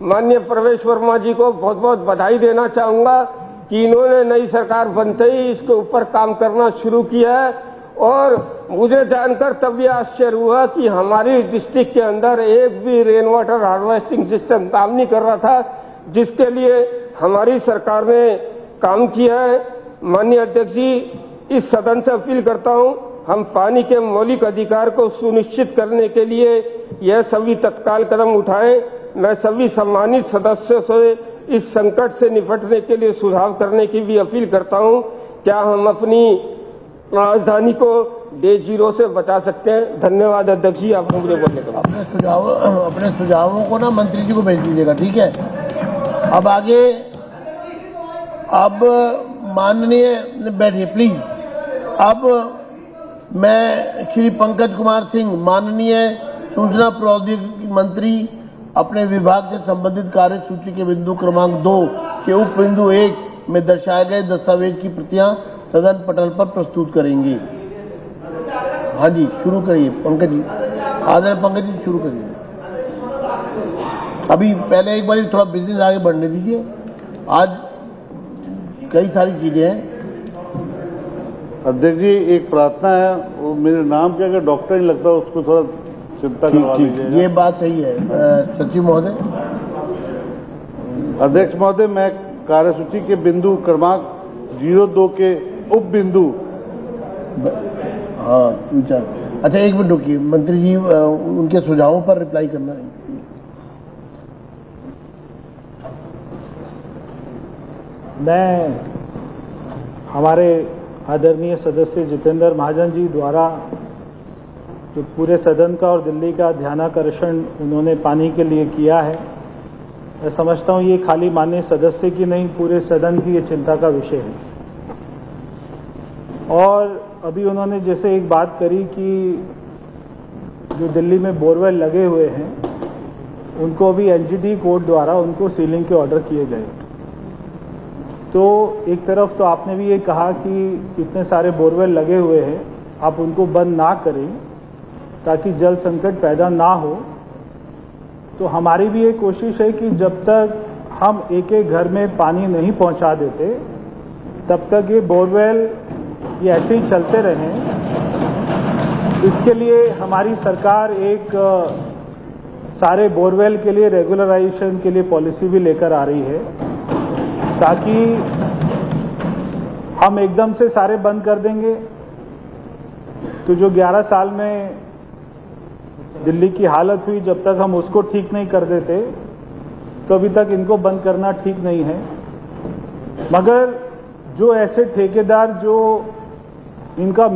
माननीय प्रवेश वर्मा जी को बहुत बहुत बधाई देना चाहूंगा कि इन्होंने नई सरकार बनते ही इसके ऊपर काम करना शुरू किया है। और मुझे जानकर तब भी आश्चर्य हुआ कि हमारी डिस्ट्रिक्ट के अंदर एक भी रेन वाटर हार्वेस्टिंग सिस्टम काम नहीं कर रहा था, जिसके लिए हमारी सरकार ने काम किया है। माननीय अध्यक्ष जी, इस सदन से अपील करता हूं, हम पानी के मौलिक अधिकार को सुनिश्चित करने के लिए यह सभी तत्काल कदम उठाएं। मैं सभी सम्मानित सदस्यों से इस संकट से निपटने के लिए सुझाव करने की भी अपील करता हूं। क्या हम अपनी राजधानी को डे जीरो से बचा सकते हैं? धन्यवाद अध्यक्ष जी, आपको मुझे बोलने का। अपने सुझावों को ना मंत्री जी को भेज दीजिएगा, ठीक है। अब आगे, अब माननीय, बैठिए प्लीज। अब मैं श्री पंकज कुमार सिंह, माननीय सूचना प्रौद्योगिकी मंत्री, अपने विभाग से संबंधित कार्य सूची के बिंदु क्रमांक 2 के उप बिंदु 1 में दर्शाए गए दस्तावेज की प्रतियां सदन पटल पर प्रस्तुत करेंगे। हाँ जी, शुरू करिए पंकज जी। आदरणीय पंकज जी, शुरू करिए। अभी पहले एक बार थोड़ा बिजनेस आगे बढ़ने दीजिए, आज कई सारी चीजें हैं। अध्यक्ष जी, एक प्रार्थना है, वो मेरे नाम के अगर डॉक्टर नहीं लगता उसको थोड़ा चिंता करवा दीजिएगा। ये बात सही है सचिव महोदय। अध्यक्ष महोदय, मैं कार्यसूची के बिंदु क्रमांक 02 के उप बिंदु, हाँ अच्छा एक मिनट रुकिए, मंत्री जी उनके सुझावों पर रिप्लाई करना है। मैं हमारे आदरणीय सदस्य जितेंद्र महाजन जी द्वारा जो पूरे सदन का और दिल्ली का ध्यानाकर्षण उन्होंने पानी के लिए किया है, मैं समझता हूँ ये खाली माननीय सदस्य की नहीं, पूरे सदन की ये चिंता का विषय है। और अभी उन्होंने जैसे एक बात करी कि जो दिल्ली में बोरवेल लगे हुए हैं उनको अभी एनजीटी कोर्ट द्वारा उनको सीलिंग के ऑर्डर किए गए। तो एक तरफ तो आपने भी ये कहा कि इतने सारे बोरवेल लगे हुए हैं, आप उनको बंद ना करें ताकि जल संकट पैदा ना हो। तो हमारी भी ये कोशिश है कि जब तक हम एक एक घर में पानी नहीं पहुंचा देते तब तक ये बोरवेल ये ऐसे ही चलते रहें इसके लिए हमारी सरकार एक सारे बोरवेल के लिए रेगुलराइजेशन के लिए पॉलिसी भी लेकर आ रही है, ताकि हम एकदम से सारे बंद कर देंगे तो जो 11 साल में दिल्ली की हालत हुई, जब तक हम उसको ठीक नहीं कर देते तो अभी तक इनको बंद करना ठीक नहीं है। मगर जो ऐसे ठेकेदार जो इनका